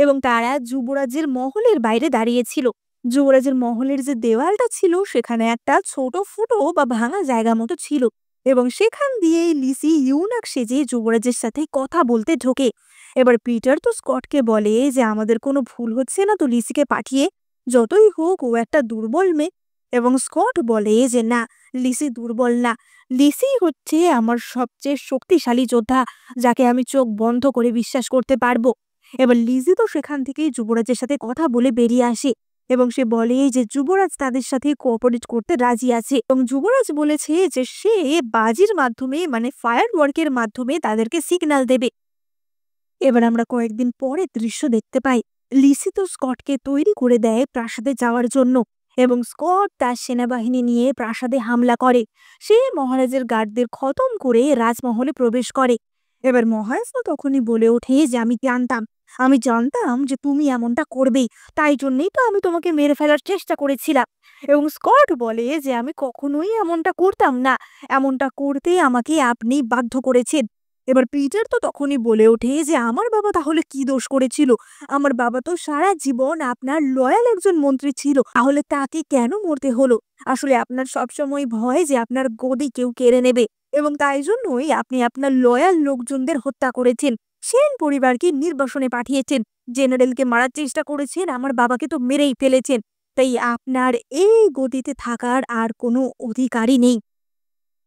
এবং তারা যুবরাজের মহলের বাইরে দাঁড়িয়েছিল। যুবরাজের মহলের যে দেওয়ালটা ছিল সেখানে একটা ছোট ফুটো বা ভাঙা জায়গা মতো ছিল এবং সেখান দিয়েই লিসি ইউনাক সেজে যুবরাজের সাথে কথা বলতে ঢোকে। এবার পিটার তো স্কটকে বলে যে আমাদের কোনো ভুল হচ্ছে না তো লিসিকে পাঠিয়ে, যতই হোক ও একটা দুর্বল মেয়ে। এবং স্কট বলে যে না, লিসি দুর্বল না, লিসি হচ্ছে আমার সবচেয়ে শক্তিশালী যোদ্ধা, যাকে আমি চোখ বন্ধ করে বিশ্বাস করতে পারবো। এবার লিজি তো সেখান থেকেই যুবরাজের সাথে কথা বলে বেরিয়ে আসে এবং সে বলে যে যুবরাজ তাদের সাথে কোঅপারেট করতে রাজি আছে এবং যুবরাজ বলেছে যে সে বাজির মাধ্যমে মানে ফায়ার ওয়ার্কের মাধ্যমে তাদেরকে সিগন্যাল দেবে। এবার আমরা কয়েকদিন পরে দৃশ্য দেখতে পাই লিসি তো স্কটকে তৈরি করে দেয় প্রাসাদে যাওয়ার জন্য এবং স্কট তার সেনাবাহিনী নিয়ে প্রাসাদে হামলা করে। সে মহারাজের গার্ডদের খতম করে রাজমহলে প্রবেশ করে। এবার মহারাজ তো তখনই বলে ওঠে যে আমি জানতাম যে তুমি এমনটা করবেই, তাই জন্যই তো আমি তোমাকে মেরে ফেলার চেষ্টা করেছিলাম। এবং স্কট বলে যে আমি কখনোই এমনটা করতাম না, এমনটা করতে আমাকে আপনি বাধ্য করেছেন। এবার পিটার তো তখনই বলে ওঠে যে আমার বাবা তাহলে কি দোষ করেছিল? আমার বাবা তো সারা জীবন আপনার লয়াল একজন মন্ত্রী ছিল, তাহলে তাকে কেন মরতে হলো? আসলে আপনার সবসময় ভয় যে আপনার গদি কেউ কেড়ে নেবে এবং তাই জন্যই আপনি আপনার লয়াল লোকজনদের হত্যা করেছেন, সেন পরিবারকে নির্বাসনে পাঠিয়েছেন, জেনারেলকে মারার চেষ্টা করেছেন, আমার বাবাকে তো মেরেই ফেলেছেন। তাই আপনার এই গদিতে থাকার আর কোনো অধিকারই নেই।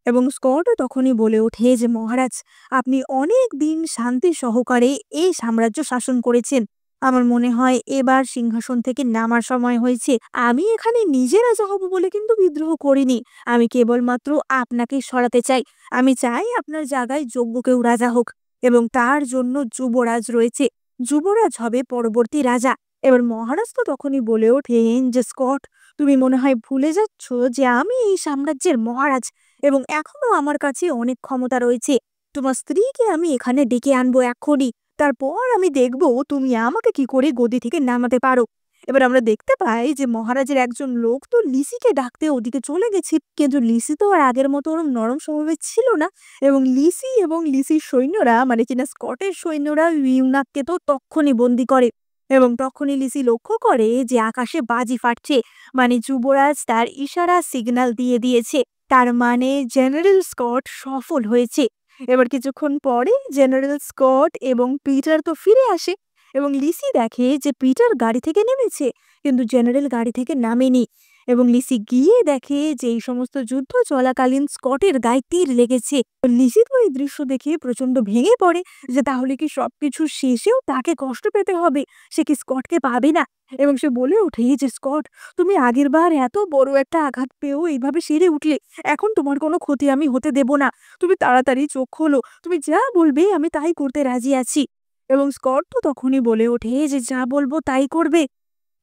এবং স্কটও তখনই বলে ওঠে যে মহারাজ, আপনি অনেক দিন শান্তি সহকারে এই সাম্রাজ্য শাসন করেছেন, আমার মনে হয় এবার সিংহাসন থেকে নামার সময় হয়েছে। আমি এখানে নিজে রাজা হব বলে কিন্তু বিদ্রোহ করিনি, আমি কেবলমাত্র আপনাকে সরাতে চাই। আমি চাই আপনার জায়গায় যোগ্য কেউ রাজা হোক এবং তার জন্য যুবরাজ রয়েছে, যুবরাজ হবে পরবর্তী রাজা। এবার মহারাজ তো তখনই বলে ওঠেন যে স্কট, তুমি মনে হয় ভুলে যাচ্ছ যে আমি এই সাম্রাজ্যের মহারাজ এবং এখনো আমার কাছে অনেক ক্ষমতা রয়েছে। তোমার স্ত্রীকে আমি এখানে ডেকে আনবো এক্ষুনি, তারপর আমি দেখব তুমি আমাকে কি করে গদি থেকে নামাতে পারো। এবার আমরা দেখতে পাই যে মহারাজের একজন লোক তো লিসিকে ডাকতে ওদিকে চলে গেছে, কিন্তু লিসি তো আর আগের মতো ওরম নরম স্বভাবের ছিল না এবং লিসি এবং লিসির সৈন্যরা মানে কিনা স্কটের সৈন্যরা ইউনাককে তো তক্ষণি বন্দি করে এবং তখনই লিসি লক্ষ্য করে যে আকাশে বাজি ফাটছে, মানে যুবরাজ তার ইশারা সিগন্যাল দিয়ে দিয়েছে, তার মানে জেনারেল স্কট সফল হয়েছে। এবার কিছুক্ষণ পরে জেনারেল স্কট এবং পিটার তো ফিরে আসে এবং লিসি দেখে যে পিটার গাড়ি থেকে নেমেছে কিন্তু জেনারেল গাড়ি থেকে নামেনি এবং লিসি গিয়ে দেখে যে এই সমস্ত যুদ্ধ চলাকালীন স্কটের গায়ে তীর লেগেছে। লিসি তো এই দৃশ্য দেখে প্রচন্ড ভেঙে পড়ে যে তাহলে কি সবকিছু শেষেও তাকে কষ্ট পেতে হবে, সে কি স্কটকে পাবে না? এবং সে বলে ওঠে যে স্কট, তুমি আগের বার এত বড় একটা আঘাত পেয়েও এইভাবে সেরে উঠলে, এখন তোমার কোনো ক্ষতি আমি হতে দেব না, তুমি তাড়াতাড়ি চোখ খোলো, তুমি যা বলবে আমি তাই করতে রাজি আছি। এবং স্কট তো তখনই বলে ওঠে যে যা বলবো তাই করবে।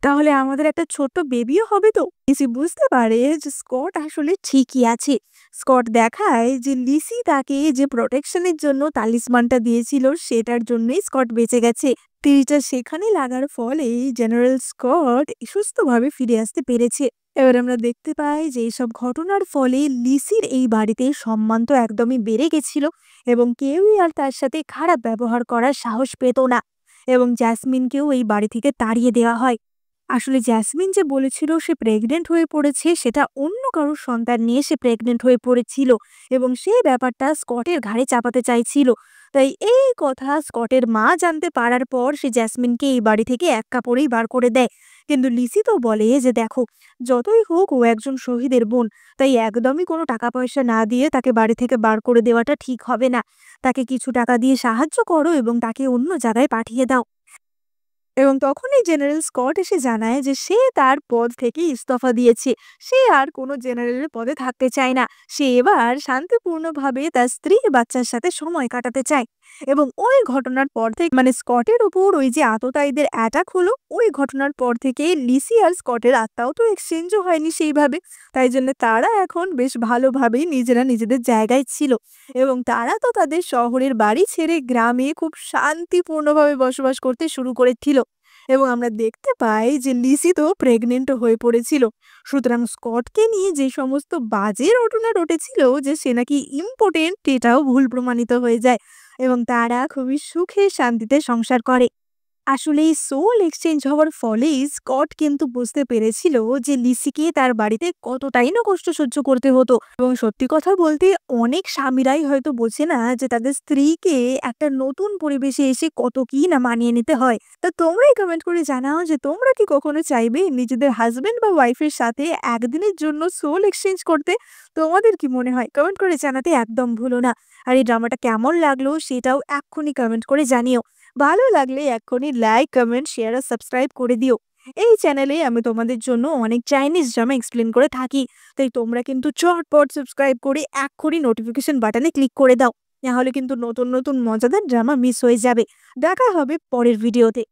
তাহলে আমাদের একটা ছোট্ট বেবিও হবে তো? লিসি বুঝতে পারে যে স্কট আসলে ঠিকই আছে। স্কট দেখায় যে লিসি তাকে যে প্রোটেকশনের জন্য তালিসমানটা দিয়েছিল সেটার জন্যই স্কট বেঁচে গেছে। তীরটা সেখানে লাগার ফলে জেনারেল স্কট সুস্থভাবে ফিরে আসতে পেরেছে। এবার আমরা দেখতে পাই যে এইসব ঘটনার ফলে লিসির এই বাড়িতে সম্মান তো একদমই বেড়ে গেছিল এবং কেউই আর তার সাথে খারাপ ব্যবহার করার সাহস পেত না এবং জ্যাসমিনকেও এই বাড়ি থেকে তাড়িয়ে দেওয়া হয়। আসলে জ্যাসমিন যে বলেছিল সে প্রেগনেন্ট হয়ে পড়েছে সেটা অন্য কারোর সন্তান নিয়ে সে প্রেগনেন্ট হয়ে পড়েছিল এবং সেই ব্যাপারটা স্কটের ঘাড়ে চাপাতে চাইছিল। তাই এই কথা স্কটের মা জানতে পারার পর সে জ্যাসমিনকে এই বাড়ি থেকে এক কাপড়েই বার করে দেয়। কিন্তু লিসি তো বলে যে দেখো, যতই হোক ও একজন শহীদের বোন, তাই একদমই কোনো টাকা পয়সা না দিয়ে তাকে বাড়ি থেকে বার করে দেওয়াটা ঠিক হবে না। তাকে কিছু টাকা দিয়ে সাহায্য করো এবং তাকে অন্য জায়গায় পাঠিয়ে দাও। এবং তখনই জেনারেল স্কট এসে জানায় যে সে তার পদ থেকে ইস্তফা দিয়েছে। সে আর কোনো জেনারেলের পদে থাকতে চায় না। সে এবার শান্তিপূর্ণভাবে তার স্ত্রী বাচ্চার সাথে সময় কাটাতে চায়। এবং ওই ঘটনার পর থেকে মানে স্কটের উপর ওই যে আততায়ীদের অ্যাটাক হলো, ওই ঘটনার পর থেকে লিসি আর স্কটের আত্মাও তো এক্সচেঞ্জও হয়নি সেইভাবে। তাই জন্য তারা এখন বেশ ভালোভাবেই নিজেরা নিজেদের জায়গায় ছিল এবং তারা তো তাদের শহরের বাড়ি ছেড়ে গ্রামে খুব শান্তিপূর্ণভাবে বসবাস করতে শুরু করেছিল। এবং আমরা দেখতে পাই যে লিসি তো প্রেগনেন্টও হয়ে পড়েছিল। সুতরাং স্কটকে নিয়ে যে সমস্ত বাজে ঘটনা ঘটেছিল যে সে নাকি ইম্পোর্টেন্ট, এটাও ভুল প্রমাণিত হয়ে যায় এবং তারা খুবই সুখে শান্তিতে সংসার করে। আসলে এই সোল এক্সচেঞ্জ হওয়ার ফলেই স্কট কিন্তু বুঝতে পেরেছিল যে লিসিকে তার বাড়িতে কতটাই না কষ্ট সহ্য করতে হতো। এবং সত্যি কথা বলতে অনেক স্বামীরাই হয়তো বোঝে না যে তাদের স্ত্রীকে একটা নতুন পরিবেশে এসে কত কি না মানিয়ে নিতে হয়। তো তোমরাই কমেন্ট করে জানাও যে তোমরা কি কখনো চাইবে নিজেদের হাজবেন্ড বা ওয়াইফের সাথে একদিনের জন্য সোল এক্সচেঞ্জ করতে? তোমাদের কি মনে হয়? কমেন্ট করে জানাতে একদম ভুলো না। আর এই ড্রামাটা কেমন লাগলো সেটাও এক্ষুনি কমেন্ট করে জানিও। ভালো লাগলে এক্ষুনি লাইক, কমেন্ট, শেয়ার আর সাবস্ক্রাইব করে দিও। এই চ্যানেলে আমি তোমাদের জন্য অনেক চাইনিজ ড্রামা এক্সপ্লেন করে থাকি। তাই তোমরা কিন্তু চটপট সাবস্ক্রাইব করে এক্ষুনি নোটিফিকেশন বাটনে ক্লিক করে দাও। নাহলে কিন্তু নতুন নতুন মজাদার ড্রামা মিস হয়ে যাবে। দেখা হবে পরের ভিডিওতে।